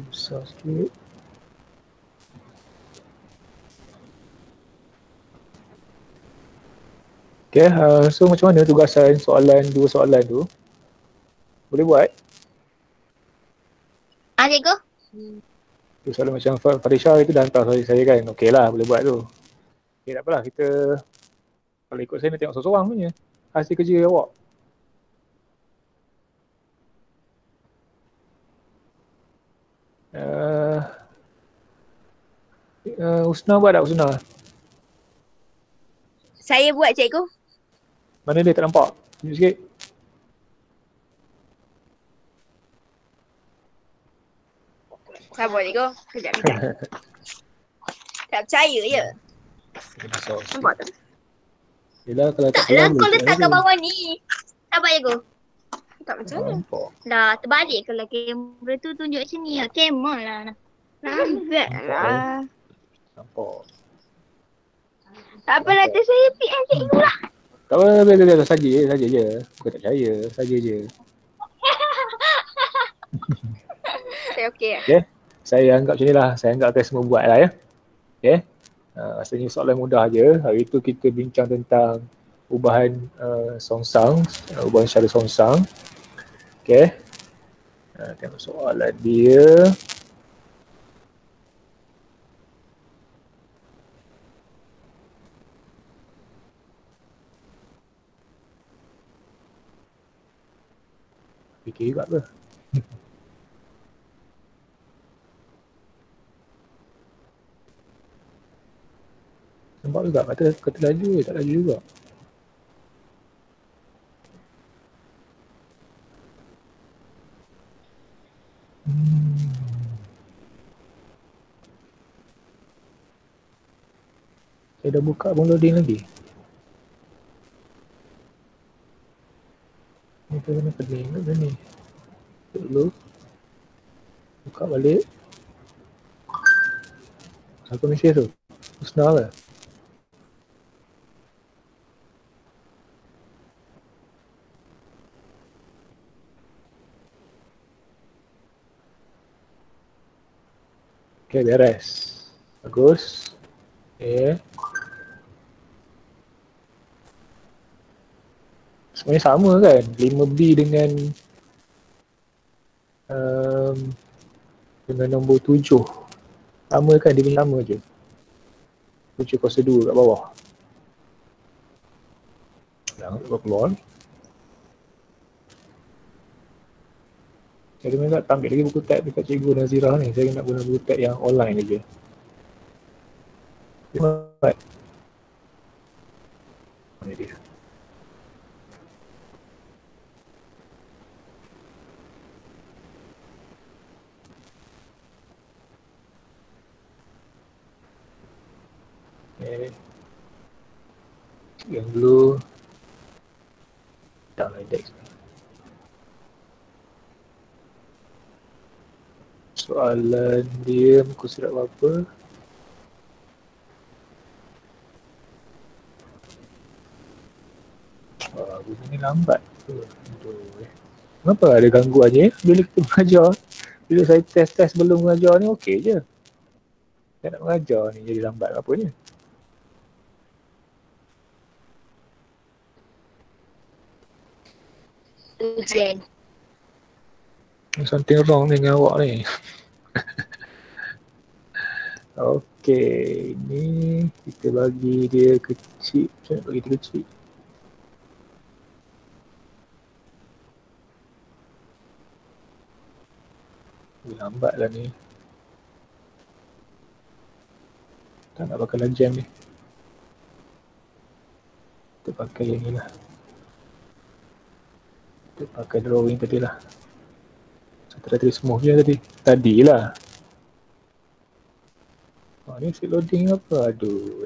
Besar sikit. Okay, so macam mana tugasan soalan, 2 soalan tu? Boleh buat? Cikgu. Tu soalan macam Farisha itu dah hantar saya kan. Okey lah, boleh buat tu. Okay, tak apalah. Kita kalau ikut saya nak tengok seorang-seorang punya hasil kerja awak. Husna buat tak Husna? Saya buat cikgu. Mana dia tak nampak? Tunjuk sikit. Sabar cikgu. Kejap. Tak percaya je. Besar sikit. Nampak tak? Yelah kalau tak Taklah kelam kau boleh letak tengok kat tu. bawah ni. Sabar cikgu. Tak macam mana? Nampak. Dah terbalik kalau kamera tu tunjuk sini. Kamera lah. Lambat lah. Nampak. Tak apa nanti saya PM cikgu lah. Tak apa, biar saja je. Bukan tak percaya, saja je. Saya okey lah. Okay. Saya anggap macam ni lah. Saya anggap akan semua buat lah ya. Okay. Rasanya soalan mudah je. Hari tu kita bincang tentang ubahan songsang, ubahan secara songsang. Okay. Tengok soalan dia. Fikir juga ke? Nampak juga kata laju tak laju juga. Saya dah buka pun loading lagi. Ni tu kena pening ke ni? Dulu. Buka balik. Siapa mesej tu? Husna ke? Okay, beres. Bagus. Okay. Sebenarnya sama kan? 5B dengan nombor 7. Sama kan? Dia punya sama je. 7 kuasa 2 kat bawah. Jangan lupa keluar. Saya memang tak ambil lagi buku tab dekat Cikgu Nazirah ni. Saya nak guna buku tab yang online aja. Baik. Ini dia. Okay. Yang blue. Tak lah index. Soalan dia muka surat berapa? Bunyi ni lambat. Kenapa ada gangguan je? Bila kita mengajar, bila saya test sebelum mengajar ni okey je. Saya nak mengajar ni jadi lambat apa ni? Ujian. Something wrong dengan awak ni. Okey, ni kita bagi dia kecil. Macam mana bagi dia kecil? Lambat lah ni. Tak nak pakai jam ni. Kita pakai yang ni lah. Kita pakai drawing tadi lah. Saya dah tulis semua je tadi. Tadilah. Ni set loading apa? Aduh.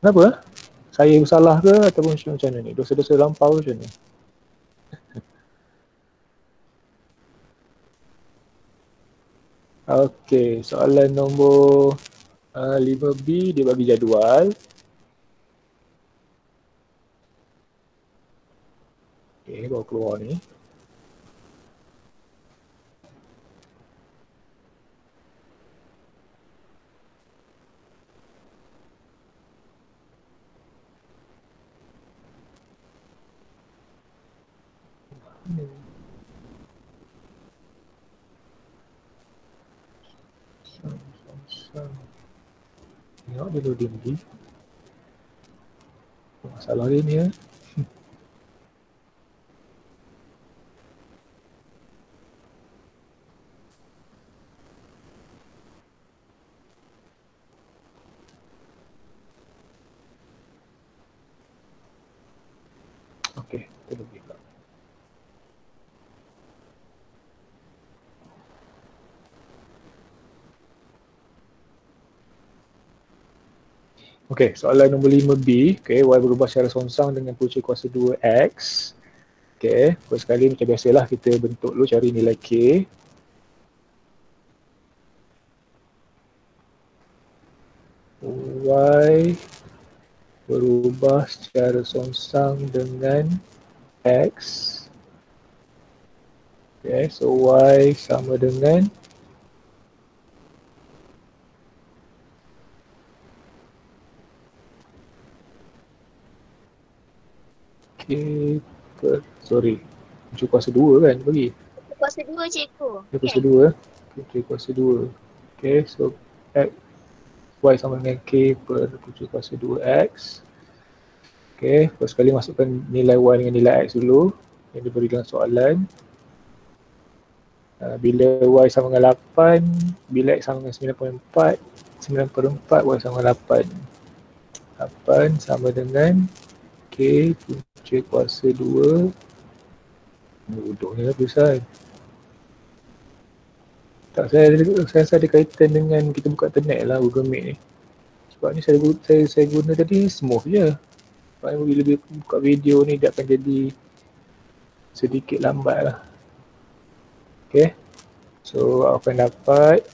Kenapa? Saya bersalah ke ataupun macam mana ni? Dosa-dosa lampau macam ni? Okey, soalan nombor 5B dia bagi jadual. Okey, baru keluar ni. Tengok dia loading lagi. Masalah dia ni ya. Okey, kita lebih pula. Okey, soalan nombor 5B. Okey, Y berubah secara songsang dengan punca kuasa 2X. Okey, first sekali macam biasalah kita bentuk dulu cari nilai K. Y berubah secara songsang dengan X. Okay, so Y sama dengan K per, sorry, punca kuasa 2 kan bagi? Kuasa 2 cikgu. Kuasa 2. Punca kuasa 2. Okay, so X, Y sama dengan K per punca kuasa 2X. Okay, first sekali masukkan nilai Y dengan nilai X dulu yang diberi dalam soalan. Bila Y sama dengan 8, bila X sama dengan 9.4, 9/4 Y sama dengan 8. 8 sama dengan K punca kuasa 2. Bodohnya lah tulisan. Tak, saya rasa ada kaitan dengan kita buka internet lah Google Meet ni. Sebab ni saya guna tadi smooth je. Sebab bila buka video ni dia akan jadi sedikit lambat lah. Okay, so akan dapat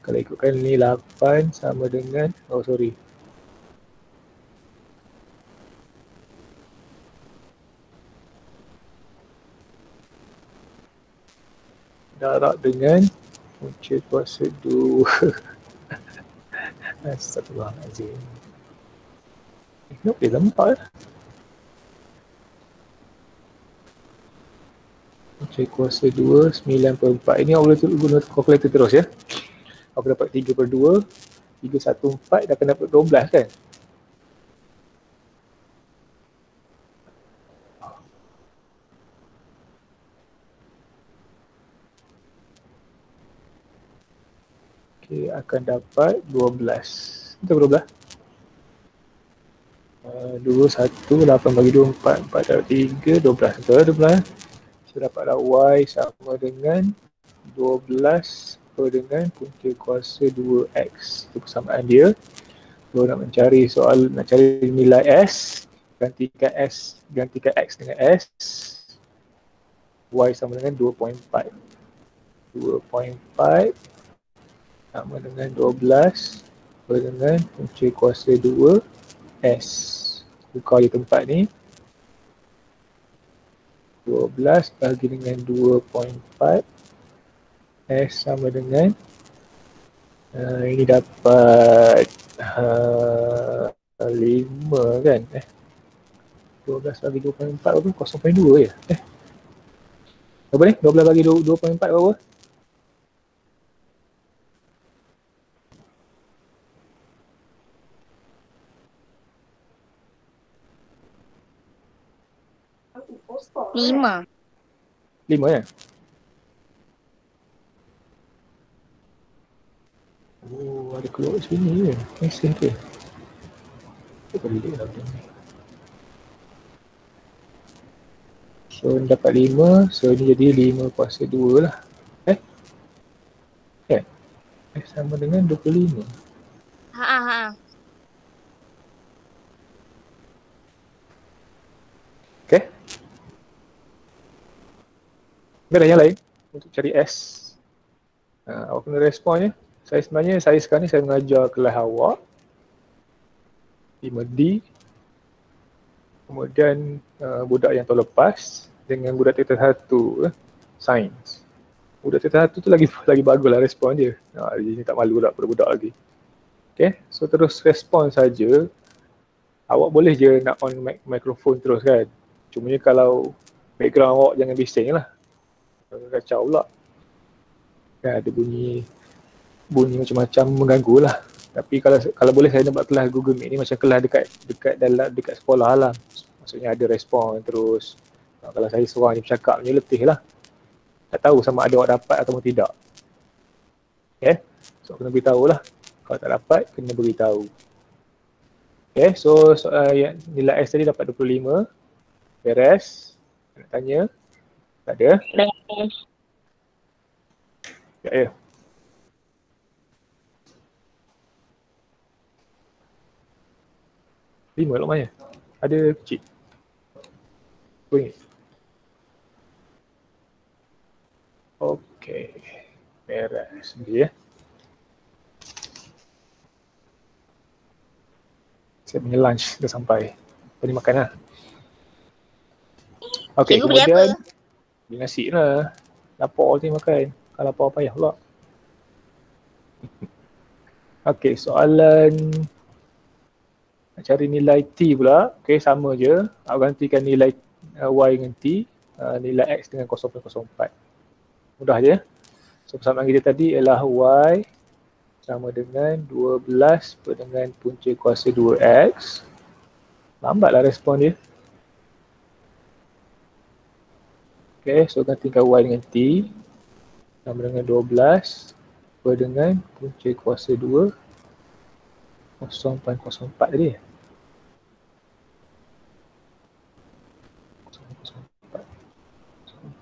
kalau ikutkan ni 8 sama dengan, oh sorry, darab dengan punca kuasa 2. Astagfirullahaladzim. Kenapa dia lempak lah? Punca kuasa 2, 9/4. Ini awak boleh guna kalkulator terus ya. Aku dapat 3/2, 314 dah akan dapat 12 kan? Okay, akan dapat 12. Betul 12? 2, 1, 8 bagi 2, 4, 4 dapat 3, 12. Betul 12. Saya dapatlah Y sama dengan 12 per dengan punca kuasa 2X. Itu persamaan dia. So nak mencari nak cari nilai S, gantikan X dengan S. Y sama dengan 2.4. 2.4 sama dengan 12 per dengan punca kuasa 2 S. Tukar di tempat ni. 12 bagi dengan 2.4 S sama dengan ini dapat 5 kan? 12 bagi 2.4 berapa? 0.2 je. Berapa ni? 12 bagi 2.4 berapa? Lima. 5 kan? Oh, ada keluar sini je. Mesej tu. Kita boleh lah benda ni. So, ni dapat 5. So, ni jadi 5 kuasa 2 lah. Sama dengan 25. Okay. Ada yang lain untuk cari S. Awak kena respon je. Saya sekarang ni saya mengajar kelas awak 5D. Kemudian budak yang tahun lepas dengan budak tingkatan 1 sains. Budak tingkatan 1 tu lagi bagus lah respon dia. Dia tak malu lah budak-budak lagi. Okay, so terus respon saja. Awak boleh je nak on mikrofon terus kan. Cumanya kalau background awak jangan bising lah. Kacau pula. Kan ada bunyi macam-macam mengganggu lah. Tapi kalau boleh saya nak buat kelas Google Meet ni macam kelas dekat sekolah lah. Maksudnya ada respon terus. Kalau saya seorang je bercakap je letih lah. Tak tahu sama ada awak dapat atau tidak. Okay, so kena beritahu lah. Kalau tak dapat, kena beritahu. Okay, so nilai S tadi dapat 25. Beres. Nak tanya? Tak ada? Beres. Ya. 5 lumayan. Ada kecil. RM2. Okey. Beres. Dia. Saya punya lunch dah sampai. Boleh makan lah. Okey, Cikgu beli apa? kemudian beli nasi lah. Lapar je makan. Kalau lapar payah pula. Okey, soalan nak cari nilai T pula. Okey, sama je. Awak gantikan nilai Y dengan T. Nilai X dengan 0.04. Mudah je. So, persamaan kita tadi ialah Y sama dengan 12 per dengan punca kuasa 2X. Lambatlah respon dia. Okay, so gantikan Y dengan T sama dengan 12 per dengan punca kuasa 2 0.04 tadi.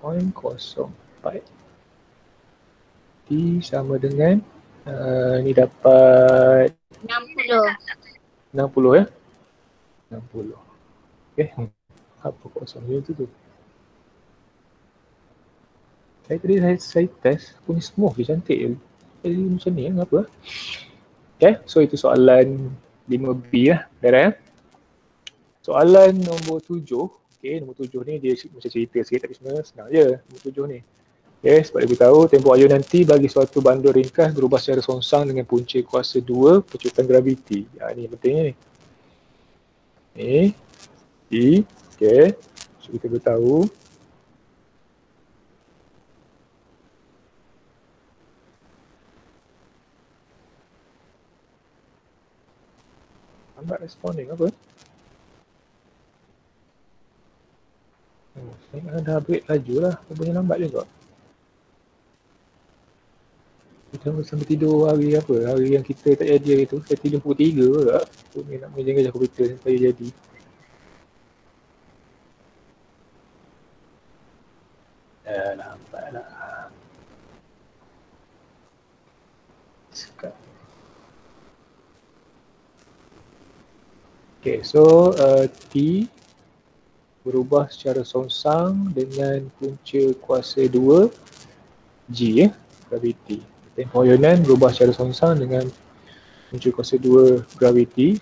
0.04 T sama dengan ni dapat 60 ya. 60. Okay. Apa kosong dia tu? Saya test punya smooth je, cantik je. Jadi macam ni kenapa? Okay, so itu soalan 5B lah. Beres. Soalan nombor 7. Okay, nombor 7 ni dia macam cerita sikit tapi sebenarnya senang je. Nombor 7 ni. Okay, sebab dia beritahu tempoh ayunan T bagi suatu bandul ringkas berubah secara songsang dengan punca kuasa 2 percutan graviti. Ni pentingnya ni. T. Okay, so kita beritahu lambat responding apa? Saya dah upgrade laju lah, punya lambat juga. Kita sampai tidur hari apa? Hari yang kita tak jadi hari tu, saya tidur pukul 3 pula. Aku ni nak menjaga komputer supaya jadi. Lambat lah. Sekarang. Okay, so T berubah secara songsang dengan punca kuasa 2 G graviti. Tempoh ayunan berubah secara songsang dengan punca kuasa 2 graviti.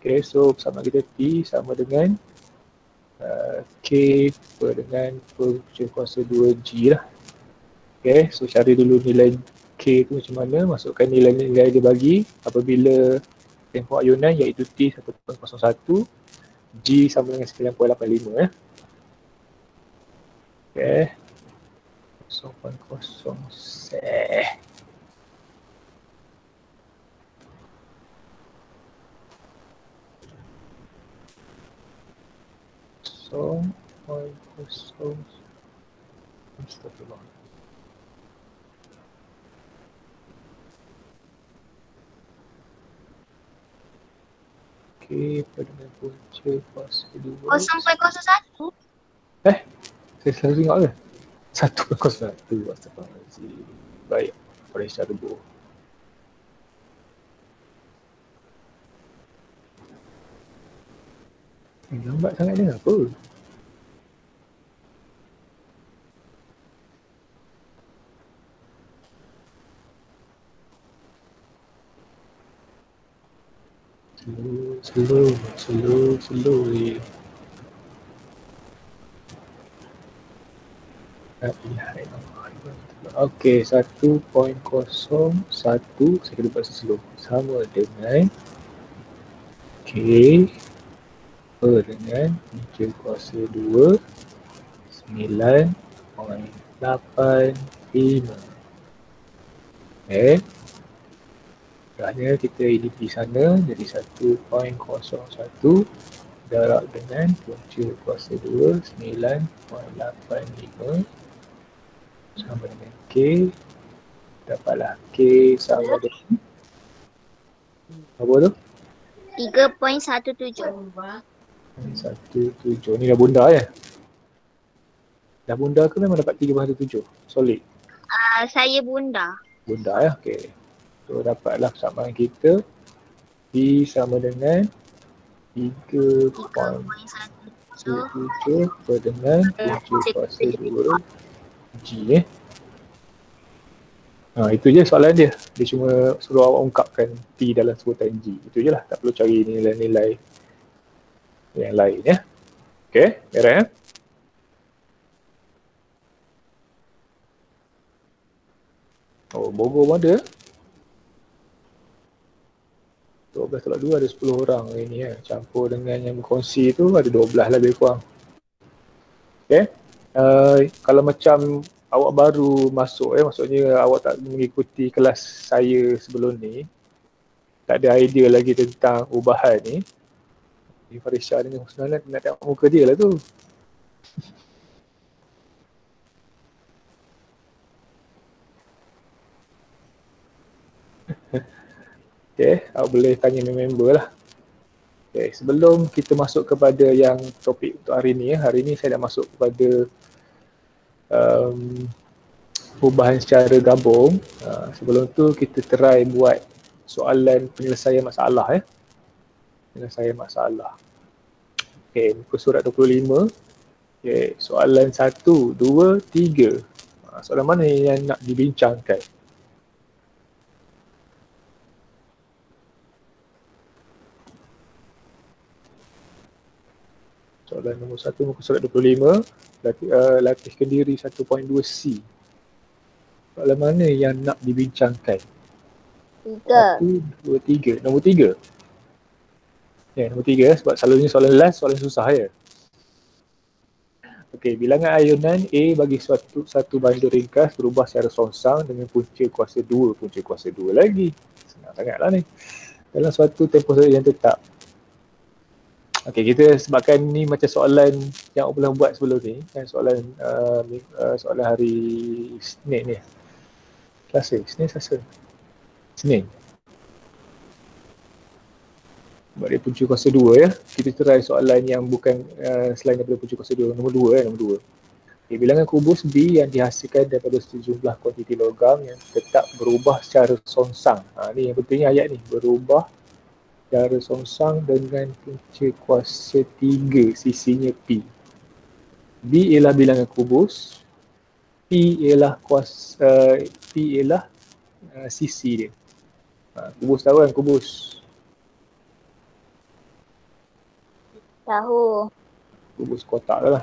Okay, so persamaan kita T sama dengan K per dengan punca kuasa 2 G lah. Okay, so cari dulu nilai K tu macam mana, masukkan nilai-nilai dia bagi apabila tempoh ayunan iaitu T 1.01, G sama dengan 9.85 ya. Okay. 0.0 seh. Astagfirullah. Okay, pada punca kuasa 2. 0.01. Saya selalu tengok ke? 1.01. Astagfirullahaladzim. Baik, Malaysia Turbo. Lambat sangat ni apa? Slow je. Okey, 1.01 saya kena buat slow sama dengan K per dengan punca kuasa 2 9.85. Okay. Mudahnya kita EDP sana jadi 1.01 darab dengan punca kuasa 2 9.85 sama dengan K. Dapatlah K sama dengan apa tu? 3.17. 17. Ni dah bunda ya? Dah bunda ke memang dapat 3.17? Solid? Saya bunda. Bunda ya? Okey. So dapatlah persamaan kita P sama dengan 3.17 per dengan punca kuasa 2 G itu je soalan dia. Dia cuma suruh awak ungkapkan T dalam sebutan G. Itu je lah. Tak perlu cari nilai-nilai yang lain ya. Okey, beres ya. Oh, Bogor pun ada. 12 tolak 2 ada 10 orang hari ni ya. Campur dengan yang berkongsi tu ada 12 lebih kurang. Okey. Kalau macam awak baru masuk maksudnya awak tak mengikuti kelas saya sebelum ni, tak ada idea lagi tentang ubahan ni, Farisha dengan Husna nak tengok muka dia lah tu. Okay, awak boleh tanya member lah. Okay, sebelum kita masuk kepada yang topik untuk hari ni, hari ni saya dah masuk kepada ubahan secara gabung. Sebelum tu kita try buat soalan penyelesaian masalah penyelesaian masalah. Okay, muka surat 25. Okay, soalan 1, 2, 3. Soalan mana yang nak dibincangkan? Soalan nombor 1, muka surat 25. Latih kendiri 1.2C. Soalan mana yang nak dibincangkan? 3. 1, 2, 3. Nombor 3. Ya, nombor 3 sebab selalunya soalan last, soalan susah ya. Okey, bilangan ayunan A bagi satu bandur ringkas berubah secara songsang dengan punca kuasa 2. Punca kuasa 2 lagi. Senang sangatlah ni. Dalam suatu tempoh yang tetap. Okey, kita sebabkan ni macam soalan yang aku pernah buat sebelum ni, kan soalan soalan hari Senin ni. Selasa, Senin, Selasa. Senin. Sebab dia punca kuasa 2 ya. Kita try soalan yang bukan selain daripada punca kuasa 2. Nombor 2 nombor 2. Okay, bilangan kubus B yang dihasilkan daripada sejumlah kuantiti logam yang tetap berubah secara songsang. Ni yang pentingnya ayat ni, berubah secara songsang dengan punca kuasa 3, sisinya P. B ialah bilangan kubus, P ialah sisi dia. Kubus tahu kan kubus? Tahu. Kubus kotak lah.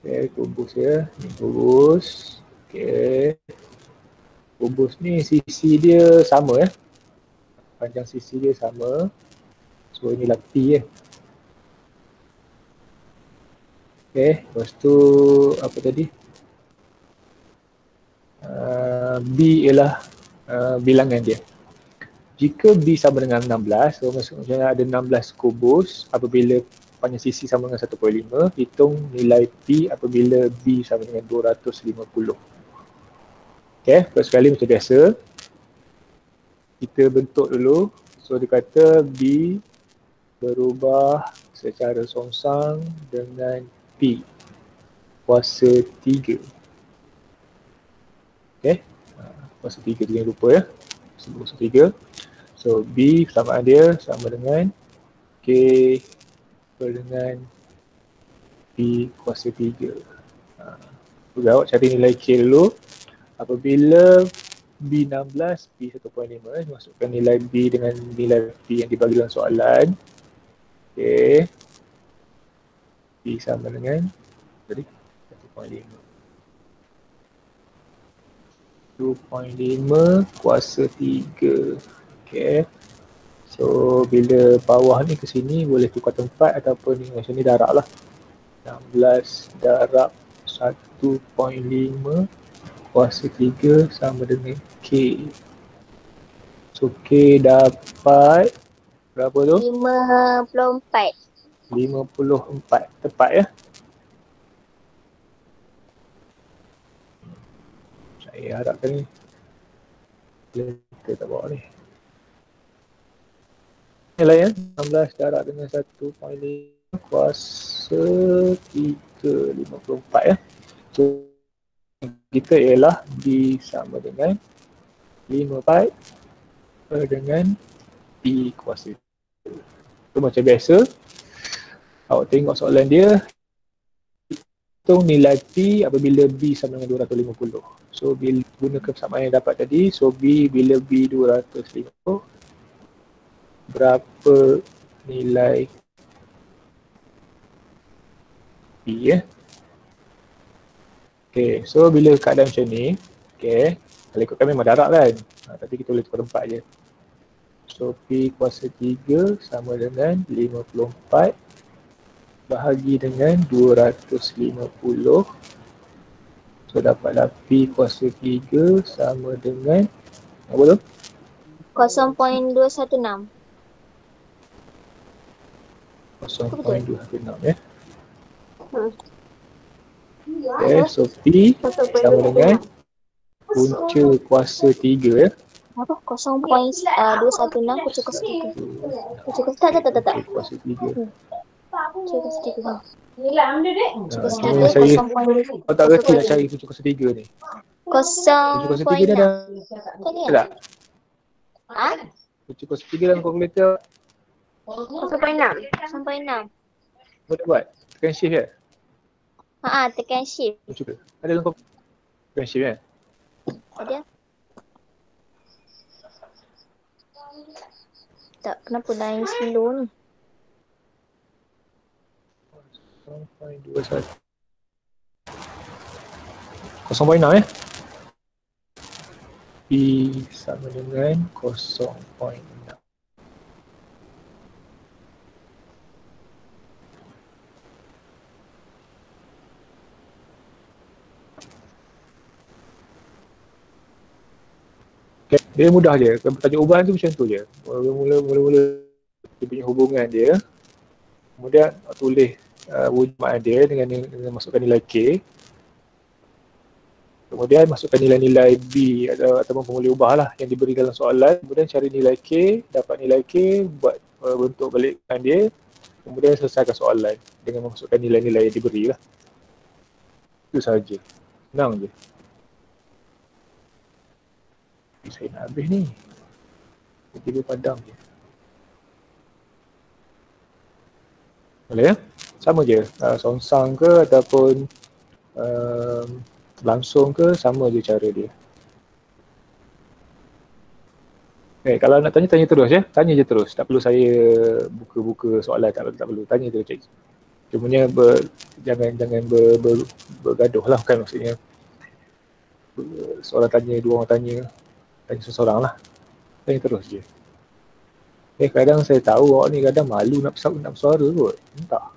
Okay, kubus ya. Ni kubus. Okay. Kubus ni sisi dia sama ya. Panjang sisi dia sama. So inilah P ya. Okay, lepas tu apa tadi? B ialah bilangan dia. Jika B sama dengan 16, so maksudnya ada 16 kubus apabila panjang sisi sama dengan 1.5, hitung nilai P apabila B sama dengan 250. Okay, first sekali macam biasa, kita bentuk dulu. So dia kata B berubah secara songsang dengan P kuasa 3. Okay, kuasa 3 jangan lupa ya, kuasa 3. So B persamaan dia sama dengan K per dengan P kuasa 3. Awak cari nilai K dulu. Apabila B 16, P 1.5, masukkan nilai B dengan nilai P yang dibagi dalam soalan. Okay, P sama dengan 1.5. 2.5 kuasa 3. Okay, so bila bawah ni ke sini boleh tukar tempat ataupun ni macam ni darab lah. 16 darab 1.5 kuasa 3 sama dengan K. So K dapat berapa tu? 54. 54. Tepat ya? Saya harapkan ni kita tak bawa ni. Yang lain ya? 16 darab dengan 1.5 kuasa 3, 54 ya. So kita ialah B sama dengan 54 dengan P kuasa 3. So macam biasa, awak tengok soalan dia, hitung nilai P apabila B sama dengan 250. So bila guna persamaan yang dapat tadi, so B bila B 250, berapa nilai P ya? Okay, so bila keadaan macam ni, okay, kalau ikutkan memang darab kan, tapi kita boleh tukar tempat je. So P kuasa 3 sama dengan 54 bahagi dengan 250. So dapatlah P kuasa 3 sama dengan apa tu? 0.216. 0.216 ya. Okay, so P sama dengan punca kuasa 3 ya. Apa? 0.216 kucing kuasa 3. Kucing kuasa tak. Okay, kuasa 3. Kucing kuasa 3. Saya tak reti nak cari punca kuasa 3 ni. Punca kuasa 3 ni ada tak? Ha? Punca kuasa 3 dalam kalkulator 0.6. 0.6. boleh buat? Tekan shift ya? Tekan shift. Cuba. Ada dalam kalkulator tekan shift ya? Ada? Tak, kenapa lain slow ni? 0.21 0.6 ya? P sama dengan 0.6. Okay. Dia mudah je. Tajuk ubahan tu macam tu je. Mula-mula dia punya hubungan dia. Kemudian tulis wujud dia dengan masukkan nilai K. Kemudian masukkan nilai-nilai B ataupun formula ubah lah yang diberi dalam soalan. Kemudian cari nilai K, dapat nilai K, buat bentuk balikkan dia. Kemudian selesaikan soalan dengan memasukkan nilai-nilai yang diberi lah. Itu sahaja. Senang je. Saya nak habis ni. Tiba padam je. Boleh ya? Sama je. Songsang ke ataupun langsung ke, sama je cara dia. Okay, kalau nak tanya terus ya. Tanya je terus. Tak perlu saya buka-buka soalan. Tak perlu. Tanya terus cik. Cumanya jangan bergaduh lah kan, maksudnya. Seorang tanya, dua orang tanya seseorang lah. Tanya terus je. Kadang saya tahu awak ni kadang malu nak bersuara kot. Entah.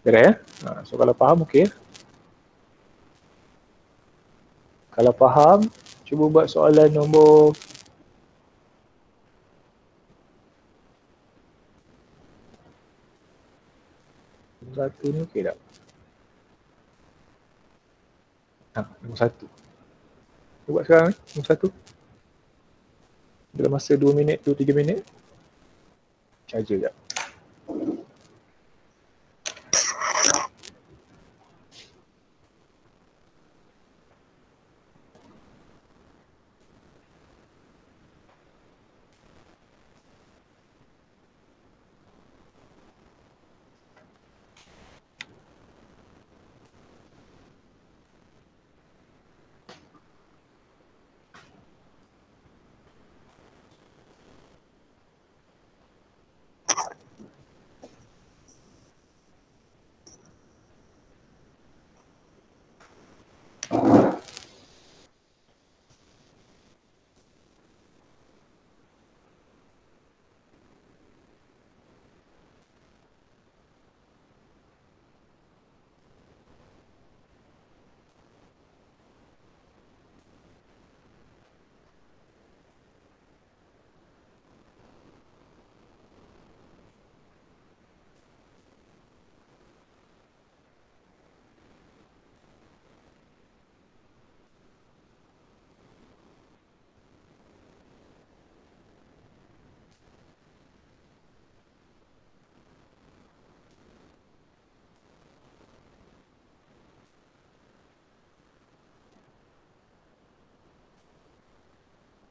Beres ya? So kalau faham okey. Kalau faham, cuba buat soalan nombor satu ni okey tak? Nombor satu. Buat sekarang nombor satu. Dalam masa 2 minit, 2-3 minit. Charger sekejap.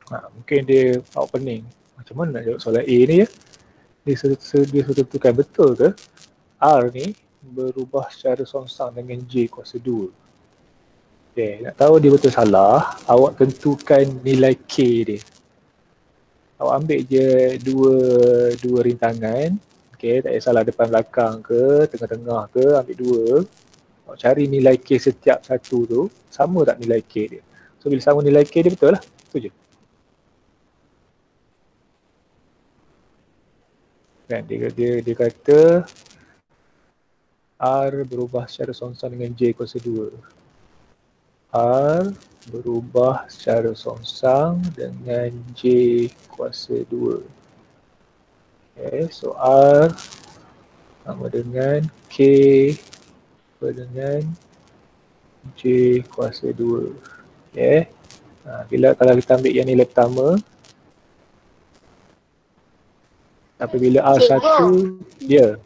Mungkin dia opening. Macam mana nak jawab soalan A ni ya? Dia tentukan betul ke R ni berubah secara songsang dengan J kuasa 2. Okay, nak tahu dia betul salah, awak tentukan nilai K dia. Awak ambil je dua rintangan. Okay, tak kisahlah depan belakang ke, tengah-tengah ke, ambil dua. Awak cari nilai K setiap satu tu, sama tak nilai K dia? So bila sama nilai K dia betul lah, itu je. Kan dia kata R berubah secara songsang dengan J kuasa 2. R berubah secara songsang dengan J kuasa 2. Okay, so R sama dengan K sama dengan J kuasa 2. Okay. Bila kalau kita ambil yang nilai pertama, apabila R1, dia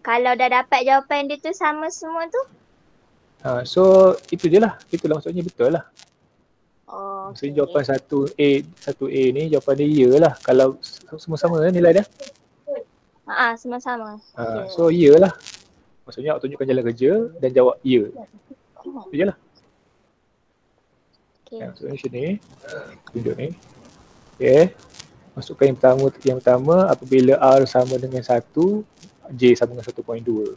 kalau dah dapat jawapan dia tu sama semua tu? So itu je lah, itulah maksudnya betul lah. Oh, Maksudnya jawapan 1A ni jawapan dia ya lah. Kalau semua sama nilai dia. Semua sama. So ya lah. Maksudnya awak tunjukkan jalan kerja dan jawab ya. Itu je lah. Okay. Maksudnya macam ni. Tunjuk ni. Okay. Masukkan yang pertama apabila R sama dengan 1, J sama dengan 1.2.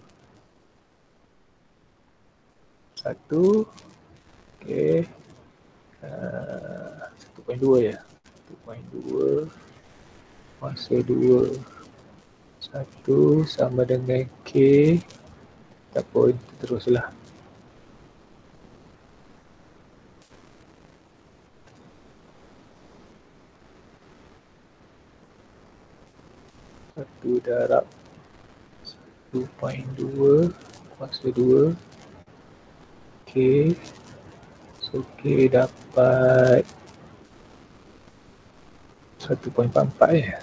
1. Okay. 1.2 ya. 1.2 kuasa 2. 1 sama dengan K ataupun teruslah. Satu darab 1.2 kuasa 2 K. So K dapat 1.44 ya.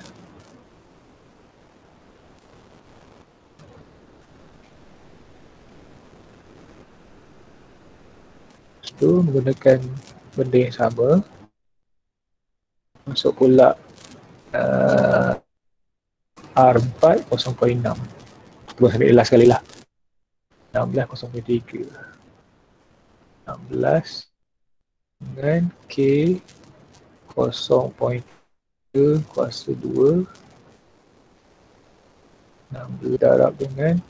Itu menggunakan benda yang sama. Masuk pula R4 0.6. Terus ambil last sekali lah. 16 0.3. 16 dengan K 0.3 kuasa 2. 16 darab dengan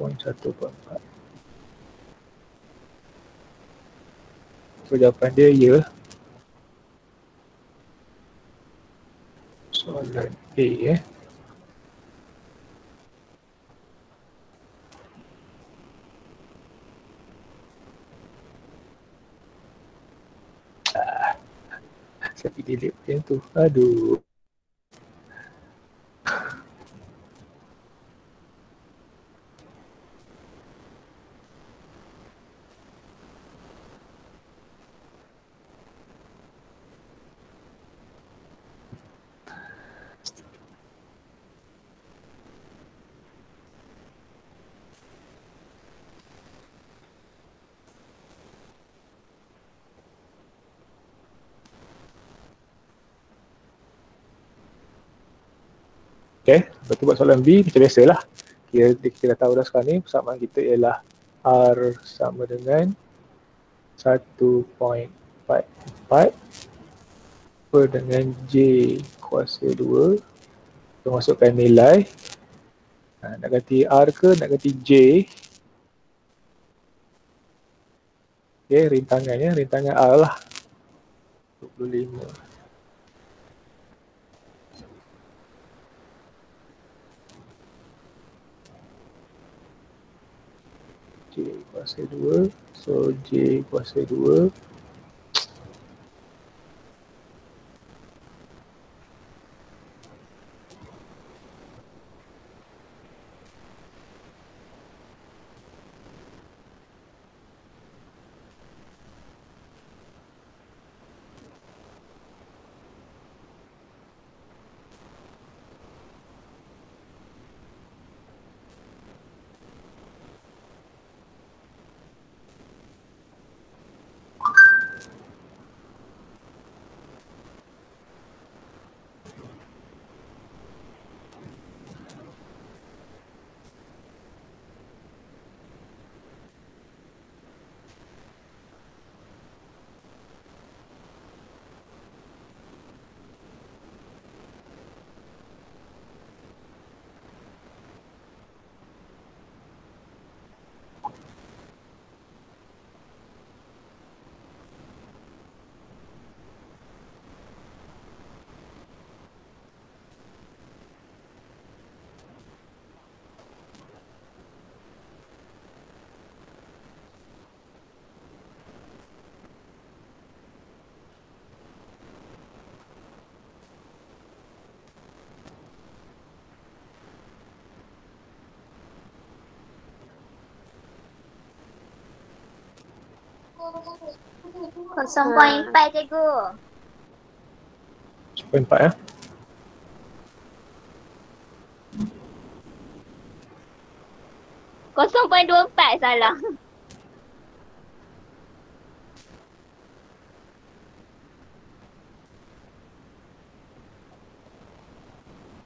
0.144. So jawapan dia ya. Soalan A saya pergi delete yang tu. Aduh. Okay, lepas tu buat soalan B macam biasalah. Kita dah tahu dah sekarang ni persamaan kita ialah R sama dengan 1.44 per dengan J kuasa 2. Kita masukkan nilai. Nak ganti R ke nak ganti J. Okay, rintangan R lah. 25. kuasa 2. So J kuasa 2. Kosong poin 4 cikgu. 0.4 ya. Kosong poin 24 salah.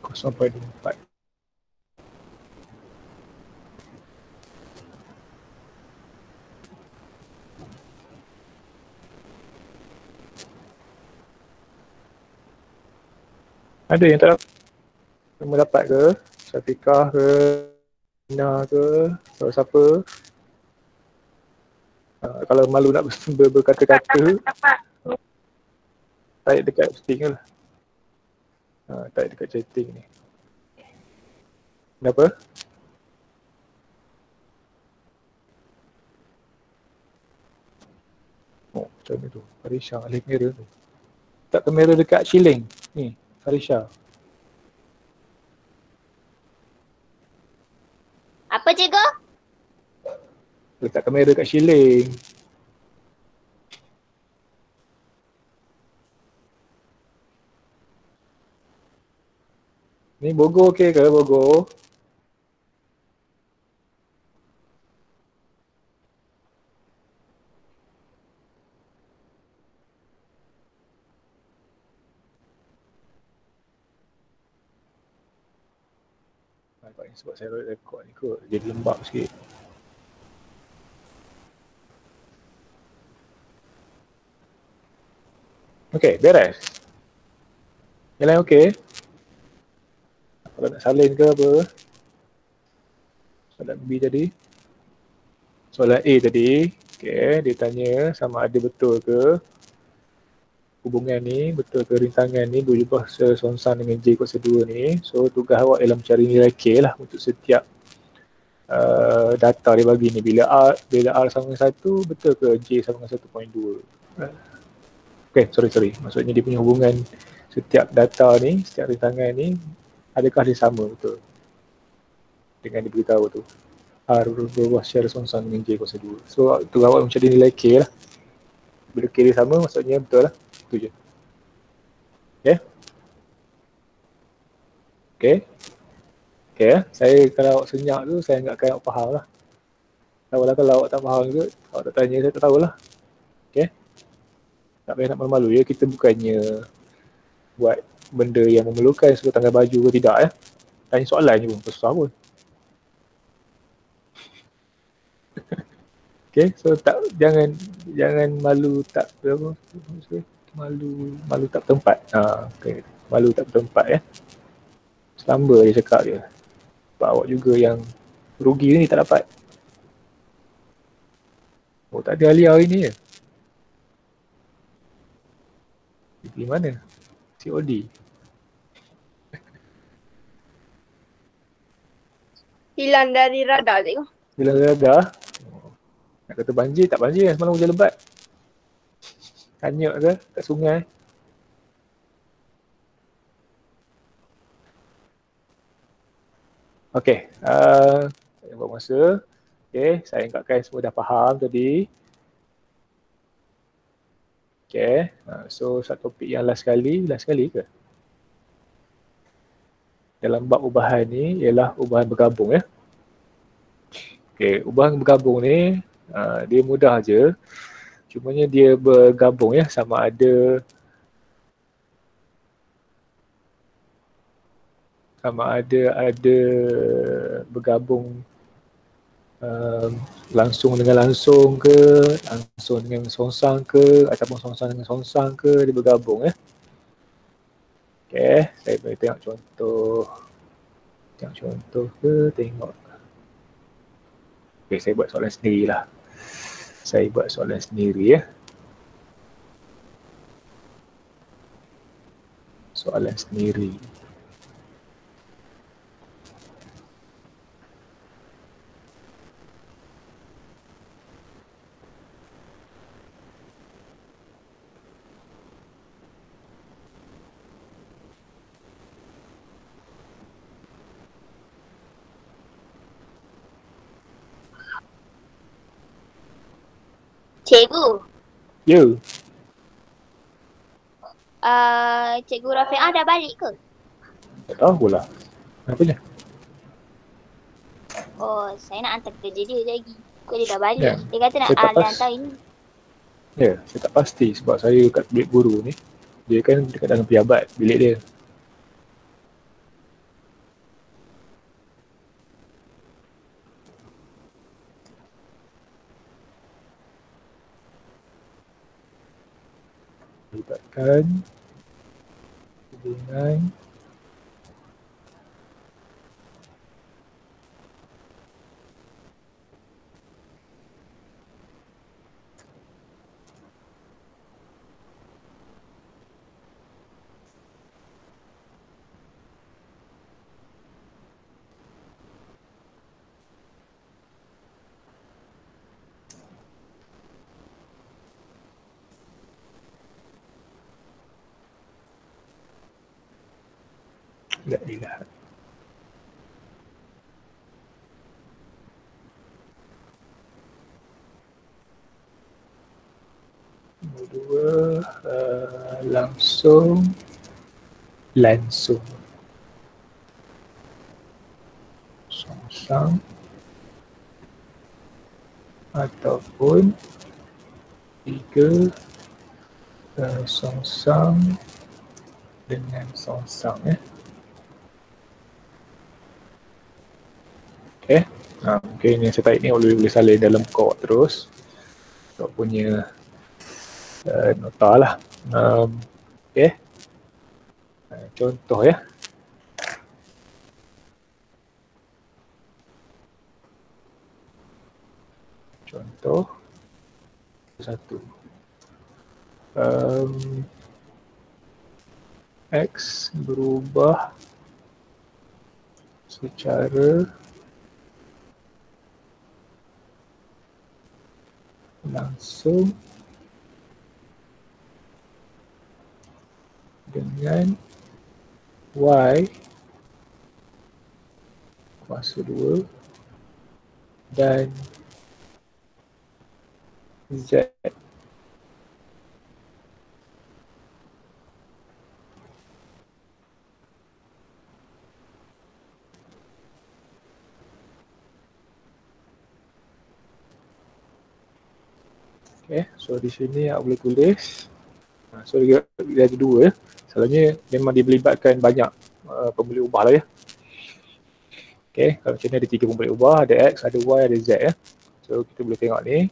Kosong poin 4. Ada yang tak semua dapat ke? Syafiqah ke? Nina ke? Atau siapa? Kalau malu nak berkata-kata, tarik dekat chatting lah. Tarik dekat chatting ni. Kenapa? Oh, macam mana tu? Farisha alih kamera tu. Letak kamera dekat shilling. Ni, Farisha. Apa cikgu? Letak kamera dekat shilling. Ni Bogor okey ke Bogor? Sebab saya rekod ni kot, jadi lembab sikit. Okey, beres. Yang lain okey? Kalau nak salin ke apa? Soalan B tadi. Soalan A tadi. Okey, dia tanya sama ada betul ke hubungan ni, betul ke rintangan ni berubah sesongsang dengan J kuasa 2 ni. So tugas awak ialah mencari nilai K lah untuk setiap data dia bagi ni. Bila R sama dengan 1, betul ke J sama dengan 1.2? Okay, sorry. Maksudnya dia punya hubungan setiap data ni, setiap rintangan ni, adakah dia sama betul dengan diberitahu tu. R berubah secara songsang dengan J kuasa 2. So tu awak mencari nilai K lah. Bila K dia sama, maksudnya betul lah. Itu je. Okay. Okay. Okay, saya kalau awak senyap tu, saya anggapkan awak faham lah. Kalau awak tak faham ke, awak tak tanya, saya tak tahulah. Okay. Tak payah nak malu-malu ya, kita bukannya buat benda yang memerlukan suruh tanggal baju ke tidak ya. Tanya soalan je pun, susah pun. Okay, so jangan malu tak apa, malu tak bertempat. Okay. Malu tak bertempat ya. Selamba dia cakap je. Sebab awak juga yang rugi ni tak dapat. Oh, tak ada Alia hari ni je. Dia pergi mana? COD. Hilang dari radar tengok. Hilang radar. Nak kata banjir, tak banjir semalam hujan lebat. Tanya ke kat sungai. Okey, saya buat masa. Okey, saya ingatkan semua dah faham tadi. Okey, so satu topik yang last sekali ke? Dalam bab ubahan ni ialah ubahan bergabung ya. Okey, ubahan bergabung ni dia mudah je. Cumanya dia bergabung ya, sama ada bergabung langsung dengan langsung ke, langsung dengan songsang ke, ataupun songsang dengan songsang ke, dia bergabung ya. Okey, saya boleh tengok contoh. Tengok contoh ke tengok. Okey, saya buat soalan sendirilah. Saya buat soalan sendiri ya. Soalan sendiri. Cikgu. Ya. Cikgu Rafi'ah dah balik ke? Tak tahu lah. Kenapanya? Oh, saya nak hantar kerja dia lagi. Kau dia dah balik. Ya. Dia kata nak Saya tak hantar ini. Ya, saya tak pasti sebab saya kat bilik guru ni. Dia kan dekat dalam pejabat bilik dia. Libatkan dengan tidak dilihat. Nombor dua, langsung songsang ataupun tiga, songsang dengan songsang ya. Okey. Mungkin yang saya tarik ni boleh salin dalam buku terus. Untuk punya nota lah. Okey. Contoh ya. Contoh satu. X berubah secara langsung dengan Y kuasa 2 dan Z. Okay, so di sini awak boleh tulis. So dia ada dua ya. Selalunya memang dia melibatkan banyak pembuli ubah lah ya. Okay, kalau macam ni ada 3 pembuli ubah, ada X, ada Y, ada Z ya. So kita boleh tengok ni.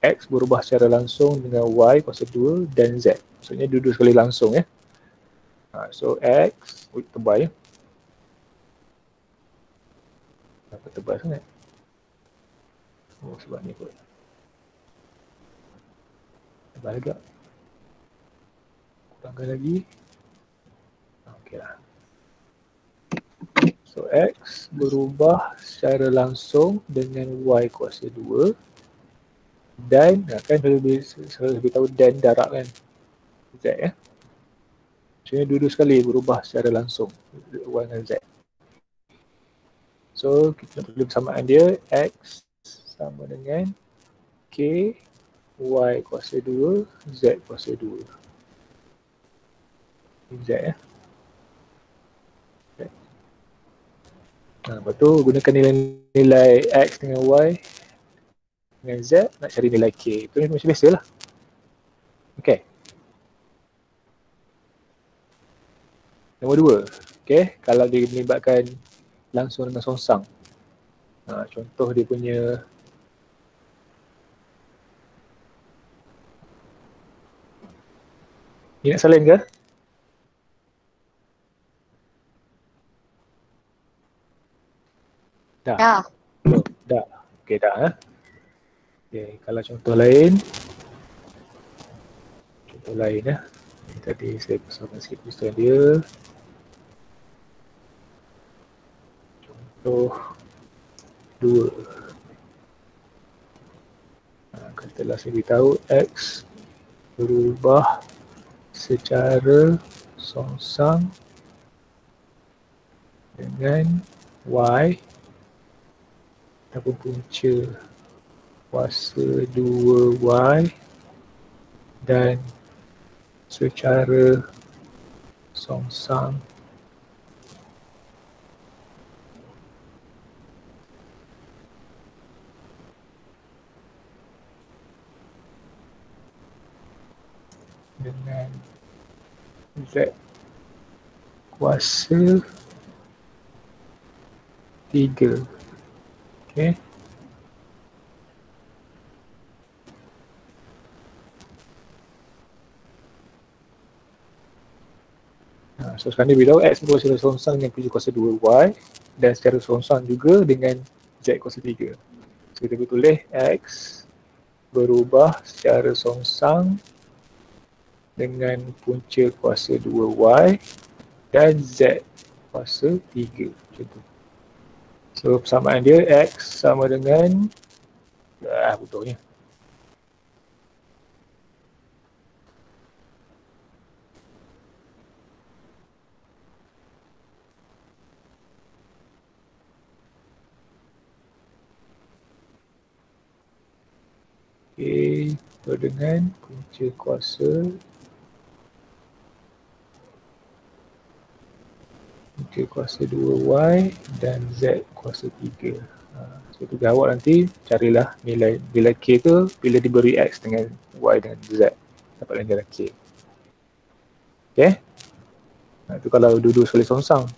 X berubah secara langsung dengan Y kuasa 2 dan Z. Maksudnya dua-dua sekali langsung ya. So X, tebal ya. Kenapa tebal sangat? Oh sebab ni kot. Tebal juga. Kurangkan lagi. Okey lah. So X berubah secara langsung dengan Y kuasa 2 Dan kan selalu beritahu dan darab kan Z ya. Maksudnya dua-dua sekali berubah secara langsung Y dengan Z. So kita perlu persamaan dia X sama dengan K Y kuasa 2 Z kuasa 2. Z ya. Lepas tu gunakan nilai X dengan Y dengan Z nak cari nilai K. Itu macam biasa lah. Okay. Nombor 2. Okay. Kalau dia melibatkan langsung dengan songsang. Contoh dia punya ni nak salin ke? Dah. Dah. Okay, dah. Okay, kalau contoh lain. Contoh lain ya. Tadi saya besarkan sikit tulisan dia. Contoh 2. Katalah saya beritahu X berubah secara songsang dengan Y ataupun punca kuasa 2Y dan secara songsang dengan Z kuasa 3. Okay. So sekarang ni beritahu X berubah secara songsang dengan punca kuasa 2Y dan secara songsang juga dengan Z kuasa 3. So kita boleh tulis X berubah secara songsang dengan punca kuasa 2Y dan Z kuasa 3. Macam tu. So persamaan dia X sama dengan betulnya. Okay, itu dengan punca kuasa 2Y dan Z kuasa 3. So tugas awak nanti carilah nilai K tu bila diberi X dengan Y dengan Z. Dapatlah nilai K. Okay. Itu kalau dua-dua sekali songsang.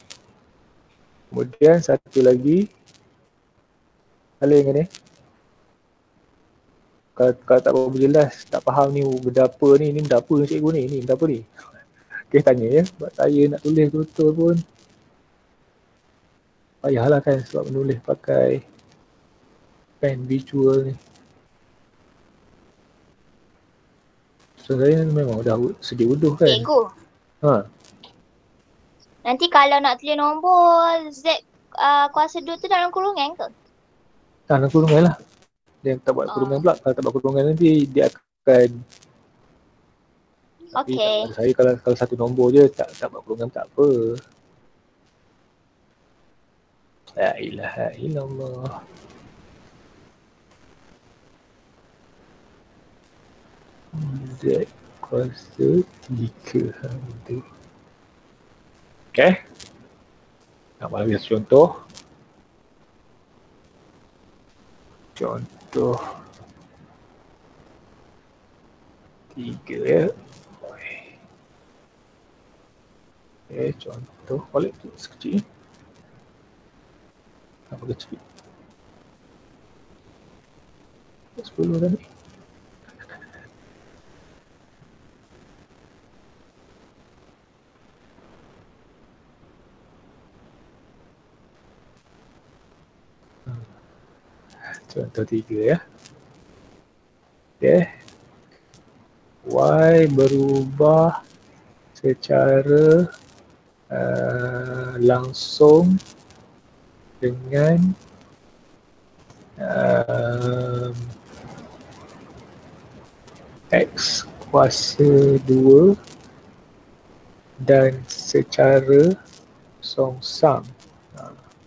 Kemudian satu lagi. Salin kan ni? Kalau tak berapa jelas, tak faham ni benda apa ni benda apa cikgu ni benda apa ni. Okay, tanya ya. Sebab saya nak tulis betul pun payahlah kan sebab menulis pakai pen visual ni. So saya memang dah sedia uduh kan. Cikgu. Nanti kalau nak tulis nombor Z kuasa 2 tu dalam kurungan ke? Dalam kurungan lah. Dia tak buat kurungan pula. Kalau tak buat kurungan nanti dia akan Okay. Saya kalau satu nombor je tak buat kurungan tak apa. La ilaha illallah. Z kuasa 3 hantu. Okay. Nak bagi contoh. Contoh 3 ya. Okay, contoh balik tu sekecil. Apa kecil? 10 dah ni. Contoh 3 ya. Okay. Y berubah secara langsung dengan X kuasa 2 dan secara songsang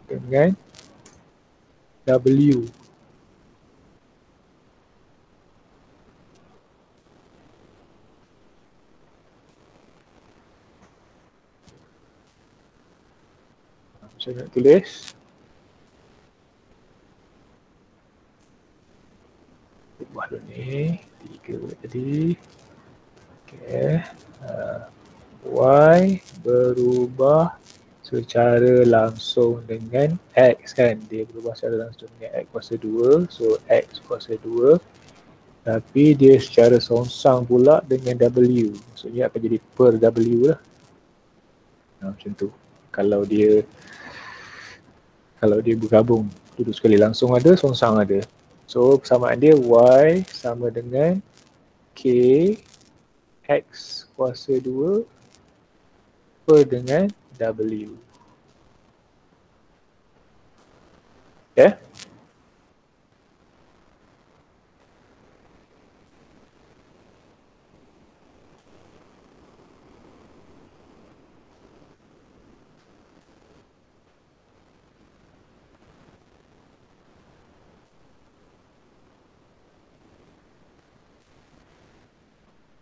dengan W. Macam nak tulis? Ubah dulu ni, 3 tadi. Okay. Y berubah secara langsung dengan X kan. Dia berubah secara langsung dengan X kuasa 2. So X kuasa 2. Tapi dia secara songsang pula dengan W. Maksudnya akan jadi per W lah. Macam tu. Kalau dia bergabung duduk sekali langsung ada, songsang ada. So persamaan dia Y sama dengan K X kuasa 2 per dengan W. Okay?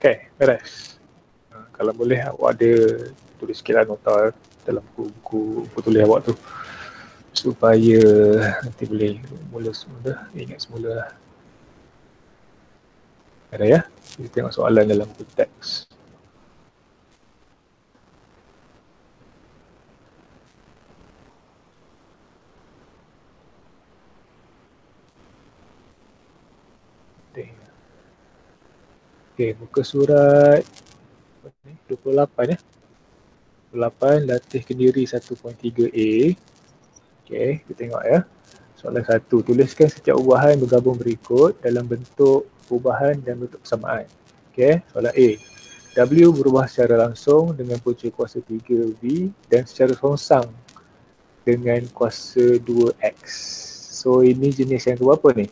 Okay, beres. Kalau boleh awak ada tulis sikitlah nota dalam buku tulis awak tu supaya nanti boleh mula semula, ingat semula lah. Ada ya? Kita tengok soalan dalam buku teks. Okay, buka surat 28 ya. 28 latih kendiri 1.3a. Okay, kita tengok ya. Soalan 1, tuliskan setiap ubahan bergabung berikut dalam bentuk ubahan dan bentuk persamaan. Okay, soalan A. W berubah secara langsung dengan punca kuasa 3V dan secara songsang dengan kuasa 2X. So ini jenis yang keberapa ni?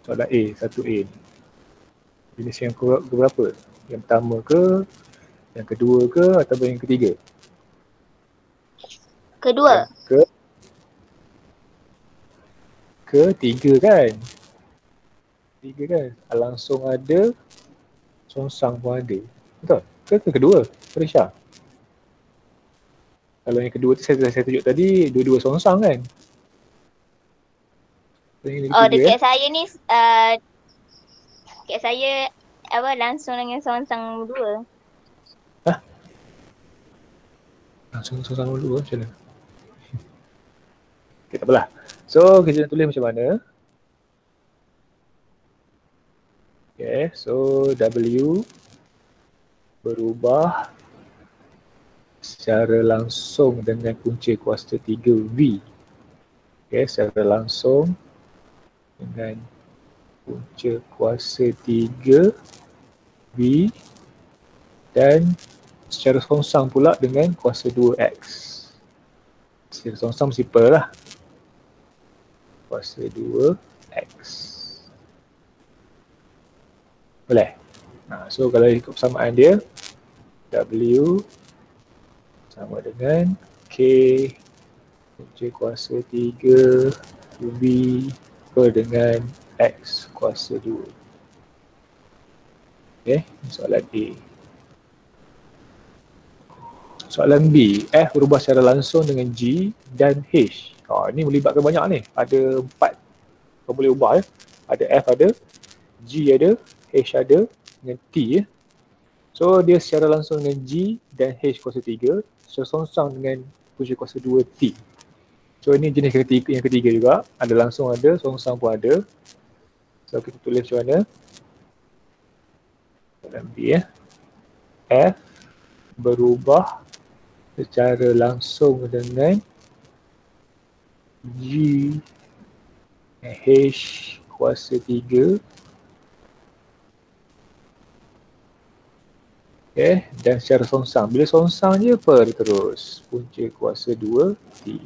Soalan A, 1A ni. Jenis yang keberapa? Yang pertama ke? Yang kedua ke? Atau yang ketiga? Kedua. Ketiga kan? Tiga kan? Langsung ada, songsang pun ada. Betul? Ke kedua? Farisha? Kalau yang kedua tu saya tunjuk tadi, dua-dua songsang kan? Dekat saya ni, dekat saya langsung dengan songsang dua. Hah? Langsung songsang dua macam mana? Okay, tak apalah. So, kita nak tulis macam mana? Okay, so W berubah secara langsung dengan punca kuasa 3V. Okay, secara langsung dengan punca kuasa 3V dan secara songsang pula dengan kuasa 2X. Secara songsang mesti per lah. Kuasa 2X. Boleh? So kalau ikut persamaan dia, W sama dengan K punca kuasa 3V per dengan X kuasa 2. Okay, soalan A. Soalan B, F berubah secara langsung dengan G dan H. Ini melibatkan banyak ni. Ada 4 kau boleh ubah ya. Ada F ada, G ada, H ada, dengan T ya. So dia secara langsung dengan G dan H kuasa 3, secara songsang dengan punca kuasa 2T. So ini jenis yang ketiga juga. Ada langsung ada, songsang pun ada. So kita tulis macam mana? Soalan B ya. F berubah secara langsung dengan G H kuasa 3. Okay, dan secara songsang. Bila songsang je per terus. Punca kuasa 2T.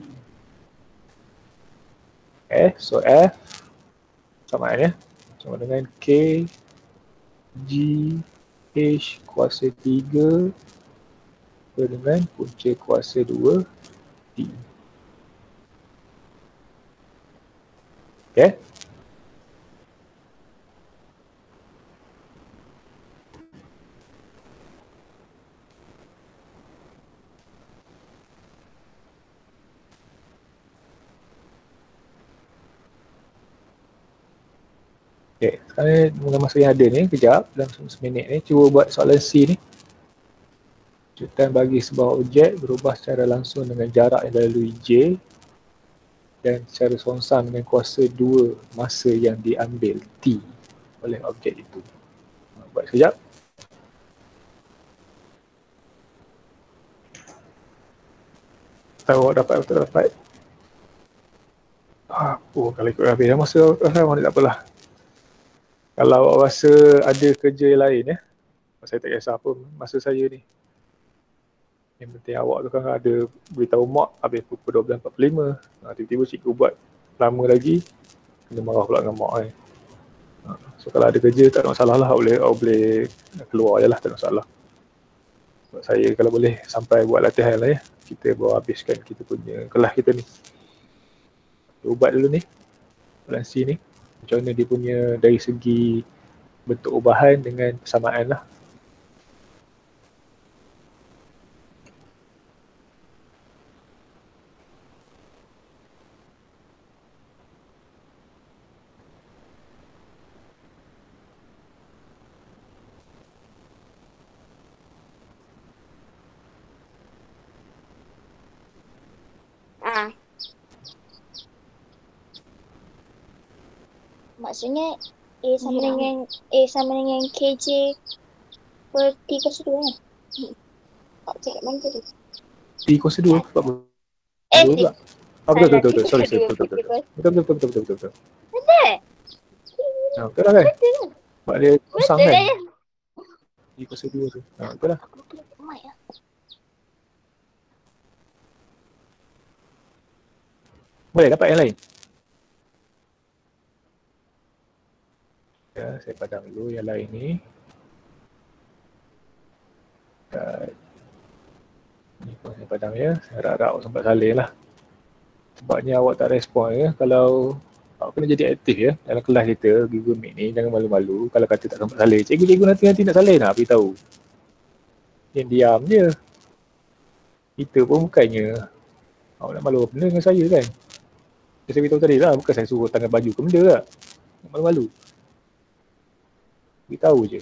So F samaan sama dengan K G H kuasa 3 dengan punca kuasa 2 T. Okay. Okay, sekarang dengan masa yang ada ni, kejap, dalam seminit ni, cuba buat soalan C ni. Kejutan bagi sebuah objek berubah secara langsung dengan jarak yang dilalui J dan secara songsang dengan kuasa 2 masa yang diambil T oleh objek itu. Buat sekejap. Tahu dapat atau tak dapat. Kalau ikut habis dah masa, tak apalah. Kalau awak rasa ada kerja yang lain saya tak kisah apa masa saya ni. Yang penting awak tu kan ada beritahu mak habis pukul 12.45. Tiba-tiba cikgu buat lama lagi, kena marah pula dengan mak So kalau ada kerja tak ada masalah lah, awak boleh keluar je lah, tak ada masalah. Sebab saya kalau boleh sampai buat latihan lah kita baru habiskan kita punya kelas kita ni. Ubat dulu ni, soalan C ni. Macam mana dia punya dari segi bentuk ubahan dengan persamaan lah. Maksudnya A sama dengan KJ per T kuasa 2 kan? Tak cakap mana tadi? T kuasa 2 sebab pula. Betul. Sorry. Betul. Betul lah kan? Sebab dia kosong kan? T kuasa 2 tu. Betul lah. Boleh dapat yang lain? Ya, saya padam dulu yang lain ni. Ni pun saya padam ya. Saya harap-harap awak sempat salin lah. Sebabnya awak tak respon Kalau awak kena jadi aktif dalam kelas kita, Google Meet ni, jangan malu-malu. Kalau kata tak sempat salin, cikgu nanti nak salin nak beritahu. Yang diam je. Kita pun bukannya awak nak malu benda dengan saya kan. Saya beritahu tadi lah, bukan saya suruh tangan baju ke benda tak. Nak malu-malu. Beritahu je.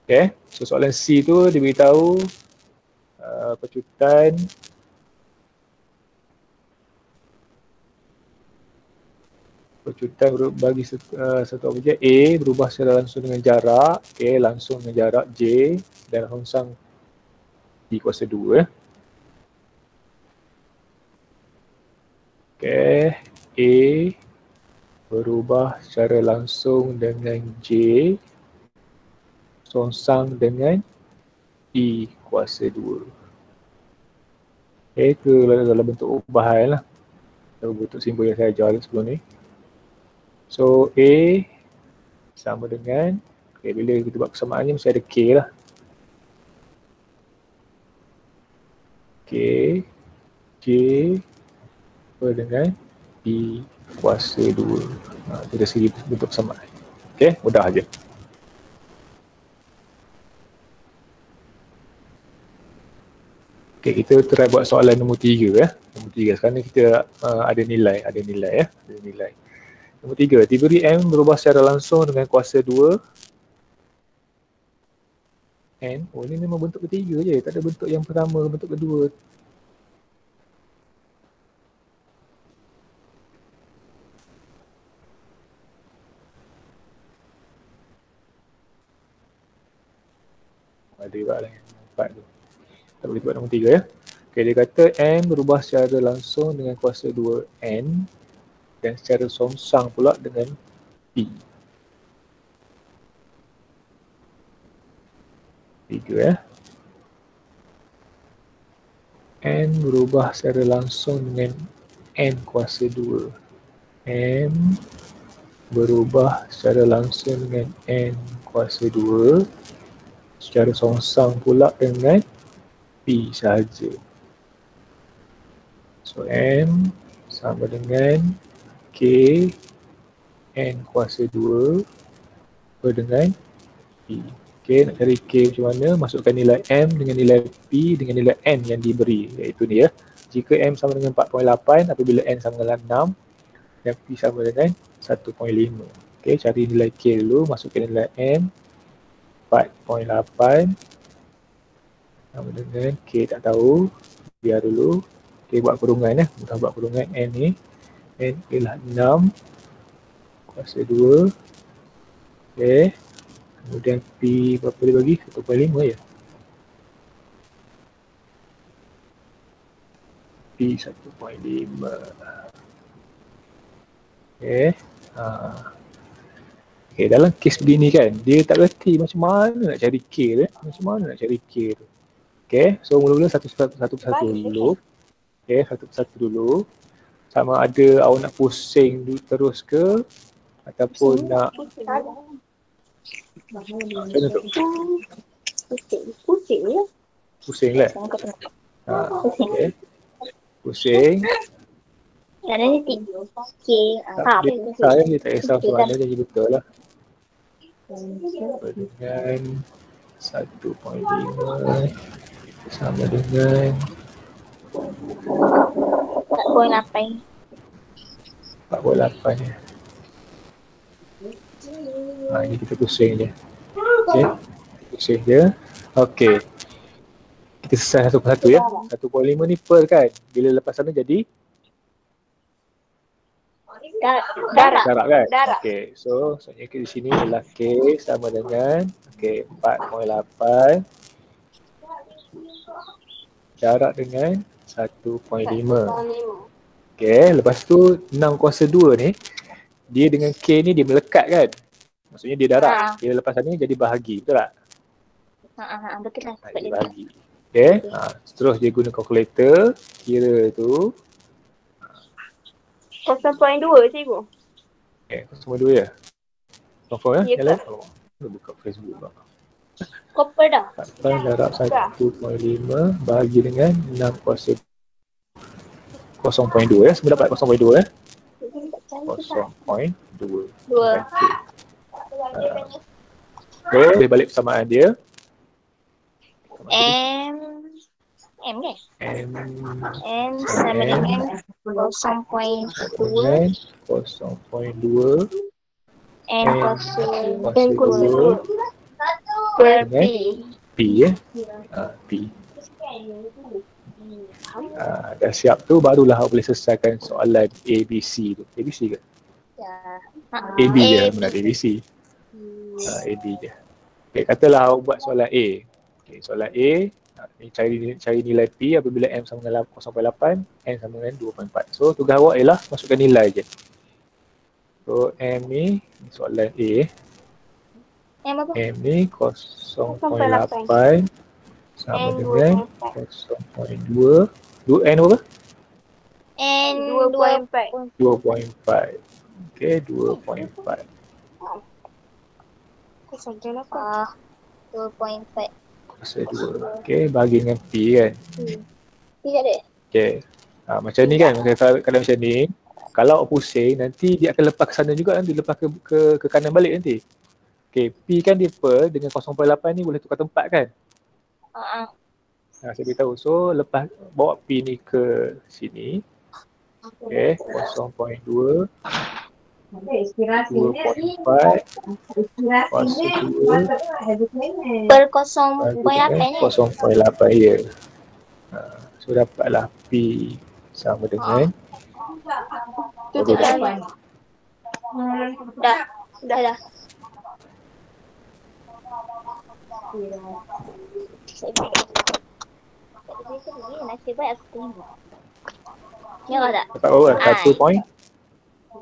Okay, so soalan C tu dia beritahu pecutan bagi satu objek A berubah secara langsung dengan jarak, langsung dengan jarak J dan songsang T kuasa 2 A berubah secara langsung dengan J songsang dengan E kuasa 2. Itu dalam bentuk ubahan lah. Dalam bentuk simbol yang saya ajar sebelum ni. So A sama dengan, bila kita buat persamaannya mesti ada K lah. K J dengan E kuasa 2. Itu dari segi bentuk persamaan. Okay, mudah aja. Okay, kita try buat soalan nombor 3 Nombor 3 sekarang ni kita ada nilai. Nombor 3, diberi M berubah secara langsung dengan kuasa 2 N. Ni memang bentuk ketiga je, tak ada bentuk yang pertama, bentuk kedua. Ada juga lah yang 4 tu. Tak boleh buat nombor 3 Okay, dia kata M berubah secara langsung dengan kuasa 2N dan secara songsang pula dengan P. 3 N berubah secara langsung dengan N kuasa 2. M berubah secara langsung dengan N kuasa 2. Secara songsang pula dengan P sahaja. So M sama dengan K N kuasa 2 per dengan P. Okay, nak cari K macam mana? Masukkan nilai M dengan nilai P dengan nilai N yang diberi, iaitu ni ya. Jika M sama dengan 4.8 apabila N sama dengan 6 dan P sama dengan 1.5. Okay, cari nilai K dulu, masukkan nilai M 4.8 sama dengan K tak tahu, biar dulu. Okay, buat kurungan ya, mudah buat kurungan N ni. N ialah 6 kuasa 2. Okay, kemudian P berapa dia bagi? 1.5 ya. P 1.5. Okay. Okay, dalam kes begini kan, dia tak reti macam mana nak cari K tu. Macam mana nak cari K tu. Okay, so mula-mula satu dulu. Okay, satu persatu dulu. Sama ada awak nak pusing dulu terus ke ataupun nak Pusing lah. pusing lah. Okay. Pusing. Kerana dia tidur. Okay. Dia kisah dia tak kisah soalan jadi betul lah. Dengan 1.5 sama dengan 4.8. 4.8 ya. Ini kita pusing je. Okay. Pusing je. Okay. Kita selesai satu persatu ya. 1.5 ni per kan. Bila lepas sana jadi Darab. darab kan? Darab. Okay. So, soalnya di sini adalah K sama dengan 4.8 darab dengan 1.5. Okay. Lepas tu 6 kuasa 2 ni dia dengan K ni dia melekat kan? Maksudnya dia darab. Bila lepas sana jadi bahagi. Betul tak? Betul lah. Dia bahagi. Okay. Terus dia guna kalkulator. Kira tu 0.2 cikgu. okay, 0.2 ya? Confirm ya? Ya, Yang lain? Oh, buka Facebook lah. Koper dah. 8 darab 1.5 bahagi dengan 6 kuasa 0.2 ya? Semua dapat 0.2 ya? 0.2. 2. Boleh balik persamaan dia. M kan? M sama dengan 0.2 dengan 0.2 N kuasa kuasa 2 per P. P ya? P. Dah siap tu barulah awak boleh selesaikan soalan ABC tu. ABC ke? Ya. AB je benar ABC. AB je. Okay, katalah awak buat soalan A. Okay, soalan A ni cari nilai P apabila M sama dengan 0.8, N sama dengan 2.4. So tugas awak ialah masukkan nilai je. So M ni soalan A. M apa? M ni 0.8 sama dengan 0.2. N berapa? N 2.4. 2.4. Okay, 2.4. 2.4. Kuasa 2. Okay, bahagi dengan P kan. Tidak ada. Okay. Macam ni kan, kadang macam ni. Kalau awak pusing, nanti dia akan lepas ke sana juga nanti. Lepas ke kanan balik nanti. Okay, P kan dia per dengan 0.8 ni boleh tukar tempat kan. Saya beritahu. So, lepas bawa P ni ke sini. Okay, 0.2. 2.4 kuasa 2 Per 0.8 0.8 ya. So dapatlah P sama dengan Dah. Nasib baik aku tengok. Tengok tak? dapat berapa?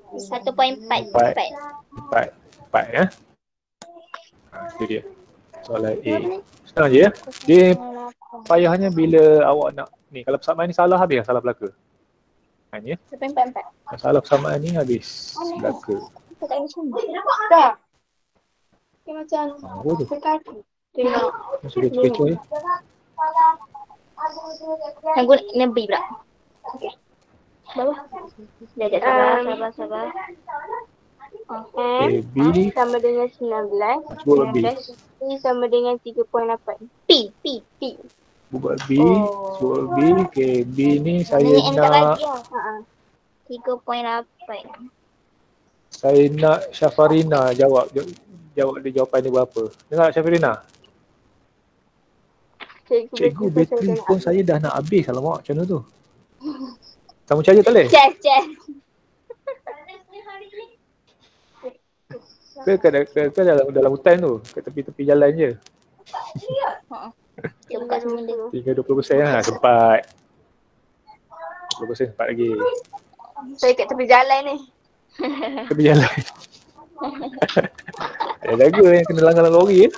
1.4 ya. Itu dia. Soalan A. Senang je ya. Dia payahnya bila awak nak ni, kalau persamaan ni salah habis salah belaka. Ini ya. Berapa empat? Masalah persamaan ni habis belaka. Kita tak macam ni. Tak. Dia macam Apa tu? berkaki. Tengok. Masuk kecoh-kecoh ya. Aku Nabi pula. Okey. Bawah. Sekejap, sabar. AB Sama dengan 19. cuba B. Ini sama dengan 3.8. P. Buat B, cuba B. Okay, B ni saya Maknanya N tak nak lagi lah. 3.8. saya nak Syafarina jawab dia jawapan dia berapa. Dengar tak Syafarina? Cikgu bateri phone saya dah nak habis. Alamak, macam mana tu? Sambung charger tak boleh? Yes. Ke dalam hutan tu? Ke tepi-tepi jalan je? Kita buka semula. Tinggal 20% lah, sempat. 20% sempat lagi. Saya kat tepi jalan ni. Tepi jalan. Ada jaga yang kena langgar lori ya.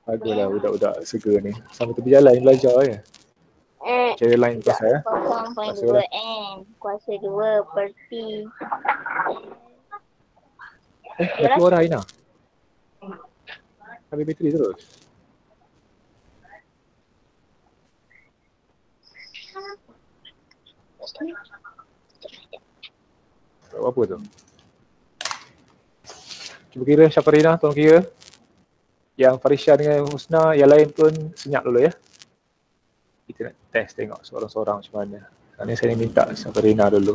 Baguslah budak-budak seger ni. Sampai tepi jalan belajar ya. Cara lain pasal ya. 0.2 N. Kuasa 2 per T. Dah keluar dah Aina. Habis bateri terus. Apa tu? Cuba kira Syafarina, tolong kira. Yang Farisha dengan Husna, yang lain pun senyap dulu ya. Kita nak test tengok seorang-seorang macam mana. Sekarang ni saya minta Syafarina dulu.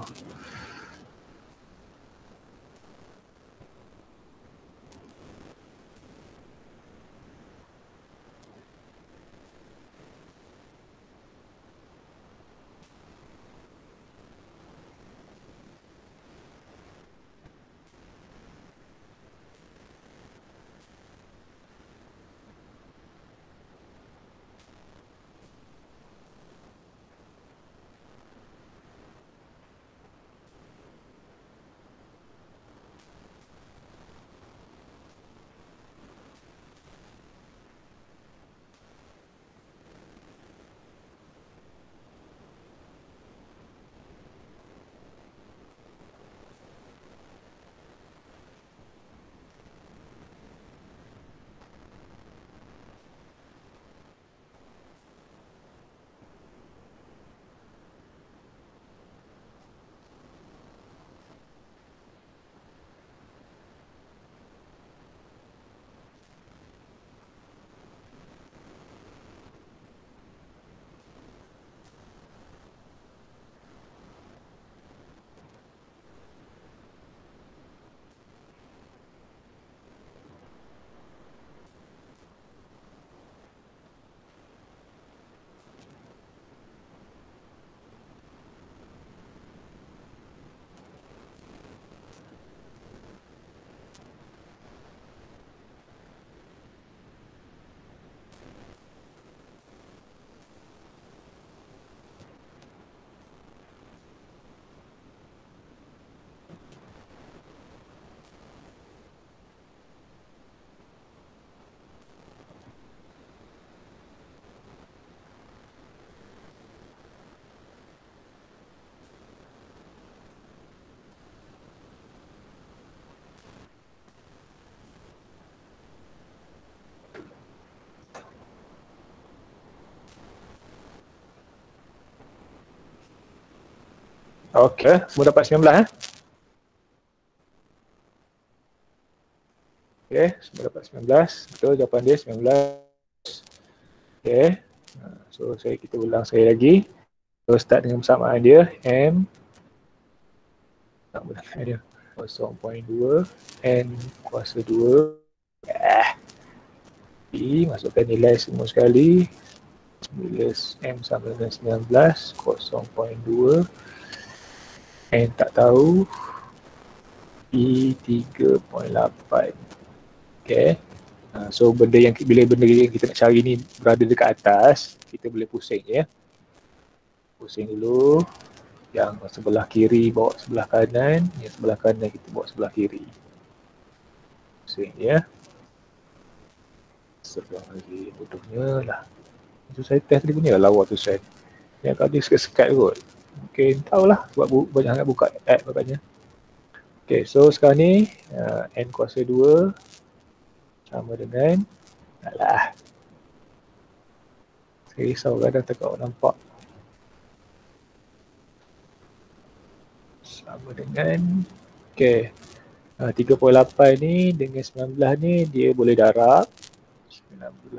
Okey, semua dapat 19 eh? Okey, semua dapat 19. Betul jawapan dia 19. Okey. So kita ulang sekali lagi. So start dengan persamaan dia M tak berlaku dia 0.2 N kuasa 2 P masukkan nilai semua sekali. Bila M sama dengan 19 0.2 N tak tahu P 3.8. Okay. So benda yang bila benda yang kita nak cari ni berada dekat atas, kita boleh pusing ya. Pusing dulu. Yang sebelah kiri bawa sebelah kanan, yang sebelah kanan kita bawa sebelah kiri. Pusing ya. Sebelah lagi bodohnya lah. Itu saya test tadi punya lawa tu saya. Yang kalau dia sekat-sekat kot. Mungkin tahulah sebab banyak sangat buka app agaknya. Okay, so sekarang ni N kuasa 2 sama dengan alah. Saya risau kadang tak kau nampak. Sama dengan okay. 3.8 ni dengan 19 ni dia boleh darab 19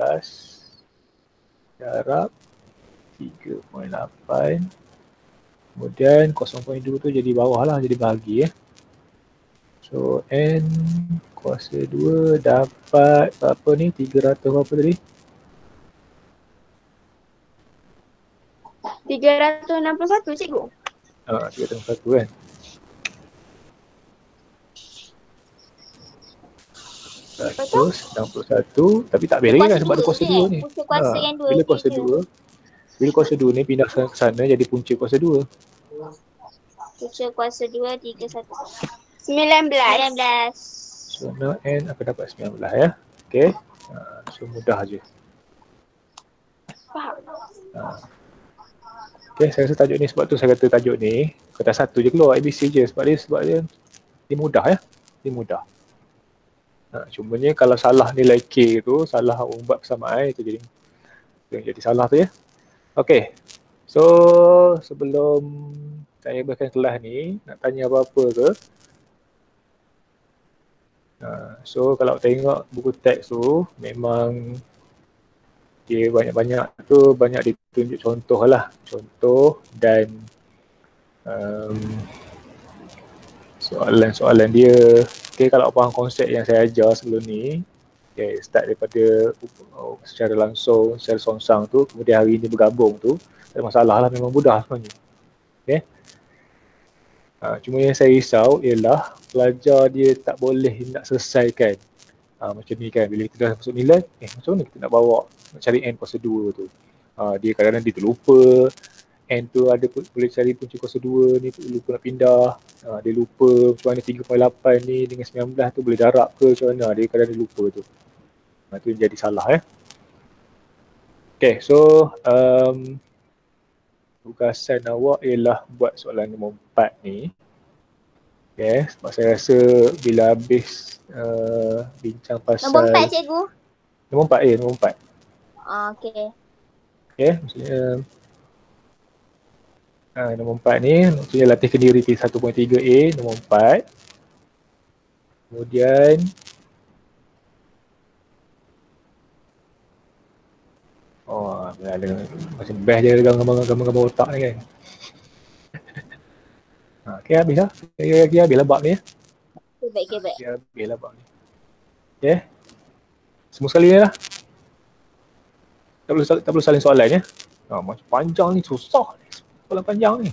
darab 3.8 kemudian 0.2 tu jadi bawah lah, jadi bahagi so N kuasa 2 dapat apa ni 300 berapa tadi? 361 cikgu. 361 kan. Terus 61 tapi tak boleh kan sebab ada kuasa 2 ni. Bila kuasa 2 bila kuasa 2 ni pindah ke sana jadi punca kuasa 2. Punca kuasa 2 31 19. So now N akan dapat 19 ya. Okey. So mudah je. Faham. Okey, saya rasa tajuk ni sebab tu saya kata tajuk ni kata satu je keluar ABC je sebab dia mudah ya. Dia mudah. Cumanya kalau salah nilai K tu, salah ubat persamaan itu jadi salah tu ya. Okey. So sebelum saya bahkan kelas ni nak tanya apa-apa ke? So kalau tengok buku teks tu memang dia banyak-banyak tu banyak ditunjuk contoh lah. Contoh dan soalan-soalan dia. Okay, kalau faham konsep yang saya ajar sebelum ni, okay, start daripada secara langsung, secara songsang tu, kemudian hari ni bergabung tu, tak ada masalah lah, memang mudah sebenarnya. Okay. Cuma yang saya risau ialah pelajar dia tak boleh nak selesaikan macam ni kan, bila kita dah masuk nilai, macam mana kita nak bawa, nak cari N kuasa 2 tu. Dia kadang-kadang dia terlupa, N tu ada boleh cari punca kuasa 2 ni, lupa nak pindah. Dia lupa macam mana 3.8 ni dengan 19 tu boleh darab ke macam mana, dia kadang dia lupa tu. Tu jadi salah Okay, so tugasan awak ialah buat soalan nombor 4 ni. Okay, sebab saya rasa bila habis bincang pasal Nombor 4 cikgu? Nombor 4, nombor 4. Okay. Okay, maksudnya nombor 4 ni maksudnya latih kendiri P1.3A nombor 4. Kemudian ada macam best je gambar-gambar otak ni kan. Okay, habis lah. Kira-kira habis lah bab ni. Baik. Habis lah bab ni. Okay. Semua sekali ni lah. Tak perlu saling soalan ya. Macam panjang ni, susah ni. Soalan panjang ni.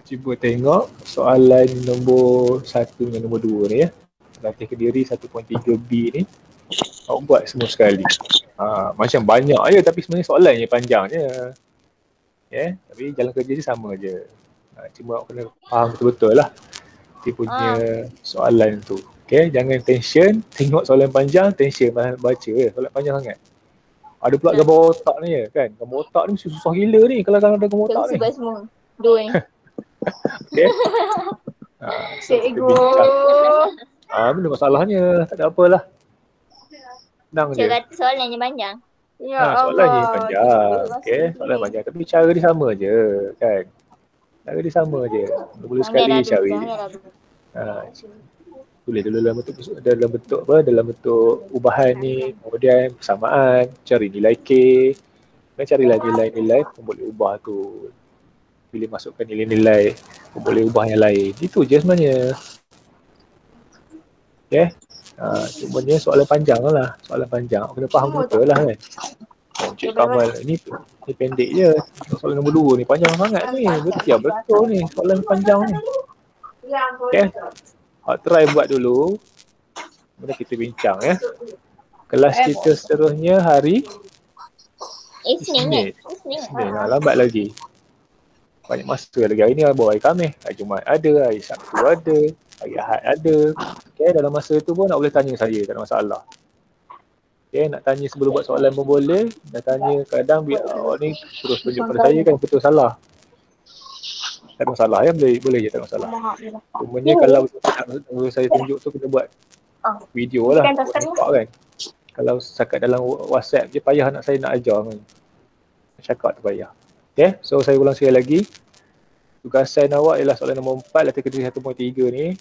Cuba tengok soalan nombor 1 dan nombor 2 ni ya. Latih kendiri 1.3B ni. Awak buat semua sekali. Macam banyak je tapi sebenarnya soalan je panjang je. Okay. Tapi jalan kerja je sama je. Cuma awak kena faham betul-betul lah dia punya soalan tu. Okay, jangan tension, tengok soalan panjang, tension malah baca soalan panjang sangat. Ada pula gambar otak ni kan. Gambar otak ni mesti susah gila ni kalau ada gambar otak ni. Sebab semua. Dua ni. Okay. Cikgu. Benda masalahnya, tak ada apalah. Senang je. Cikgu kata soalannya panjang. Soalannya panjang. Okay, soalan panjang. Tapi cara dia sama je kan. Cara dia sama je. Boleh sekali cari. Tulis dulu dalam bentuk apa? Dalam bentuk ubahan ni, kemudian persamaan, cari nilai K. Dan carilah nilai-nilai yang boleh ubah tu. Bila masukkan nilai-nilai yang boleh ubah yang lain. Itu je sebenarnya. Okay. Cumanya soalan panjang lah. Soalan panjang. Kena faham betul lah kan. Cik Kamal ni pendek je. Soalan nombor 2 ni panjang sangat ni. Betul ni soalan panjang ni. Okay. Try buat dulu. Kemudian kita bincang ya. Kelas kita seterusnya hari Isnin. Lambat lagi. Banyak masa lagi. Hari ni baru hari Khamis. Hari Jumaat ada, hari Sabtu ada, hari Ahad ada. Okay, dalam masa tu pun nak boleh tanya saya, tak ada masalah. Okay, nak tanya sebelum buat soalan pun boleh. Nak tanya kadang biar awak ni terus tunjuk pada saya kan betul salah. Tak ada masalah ya, boleh je, tak ada masalah. Cumanya kalau saya tunjuk tu kena buat video lah, buat nampak kan. Kalau setakat dalam WhatsApp je payah nak saya nak ajar kan. Cakap tu payah. Okay, so saya ulang sekali lagi. Tugasan awak ialah soalan nombor 4 latih kedua 1.3 ni.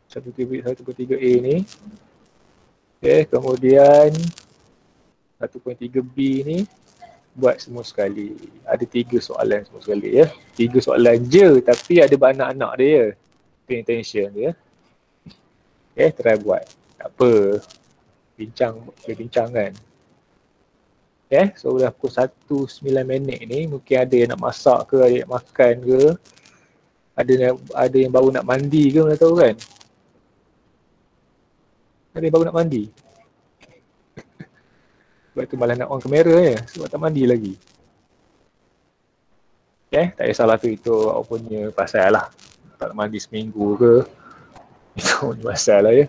1.3A ni. Okay, kemudian 1.3B ni buat semua sekali. Ada 3 soalan semua sekali ya. 3 soalan je tapi ada anak-anak dia ya. Pay attention dia. Okay, try buat. Tak apa. Bincang kan. Okay, so dah pukul 1:09 ni mungkin ada yang nak masak ke, ada yang nak makan ke. Ada yang baru nak mandi ke, mana tahu kan. Ada yang baru nak mandi. Sebab tu malah nak on kamera je, sebab tak mandi lagi. Okay, tak kisahlah tu, itu awak punya pasal lah. Tak nak mandi seminggu ke, itu punya pasal lah ya.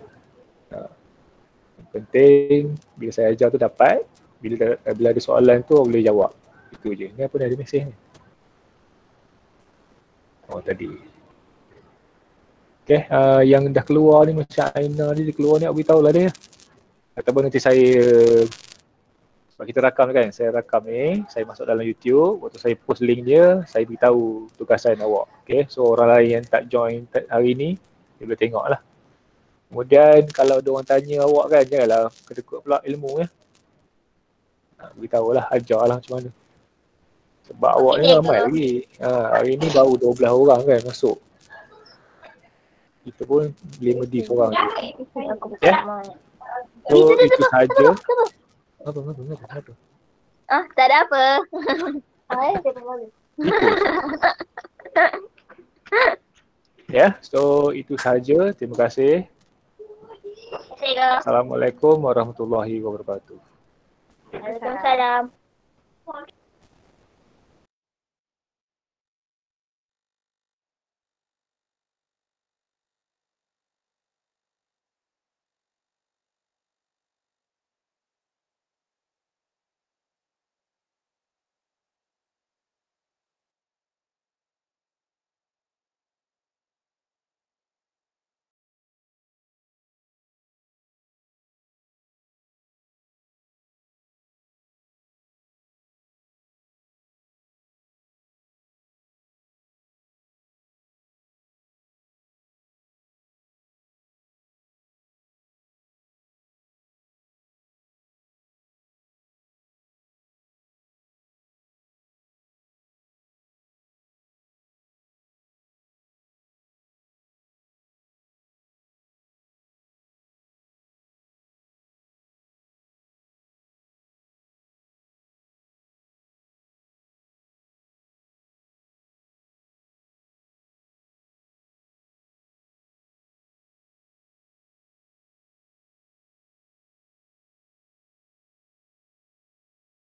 Yang penting, bila saya ajar tu dapat, bila ada soalan tu boleh jawab. Itu je. Ni apa ni, ada mesej ni. Oh tadi. Okay, yang dah keluar ni macam Aina ni, dia keluar ni, aku beritahu lah dia. Ataupun nanti saya, sebab kita rakam kan, saya rakam ni, saya masuk dalam YouTube, waktu saya post link dia, saya beritahu tugasan awak. Okay, so orang lain yang tak join hari ni, dia boleh tengok lah. Kemudian kalau ada orang tanya awak kan, janganlah kedekut pula ilmu ya. Beritahu lah, ajar lah macam mana. Sebab awak ni ramai lagi. Hari ni baru 12 orang kan masuk. Kita pun 5 D seorang je. Ya? So itu saja. Apa? Tak ada apa. Ya, so itu saja. Terima kasih. Assalamualaikum warahmatullahi wabarakatuh. Waalaikumsalam.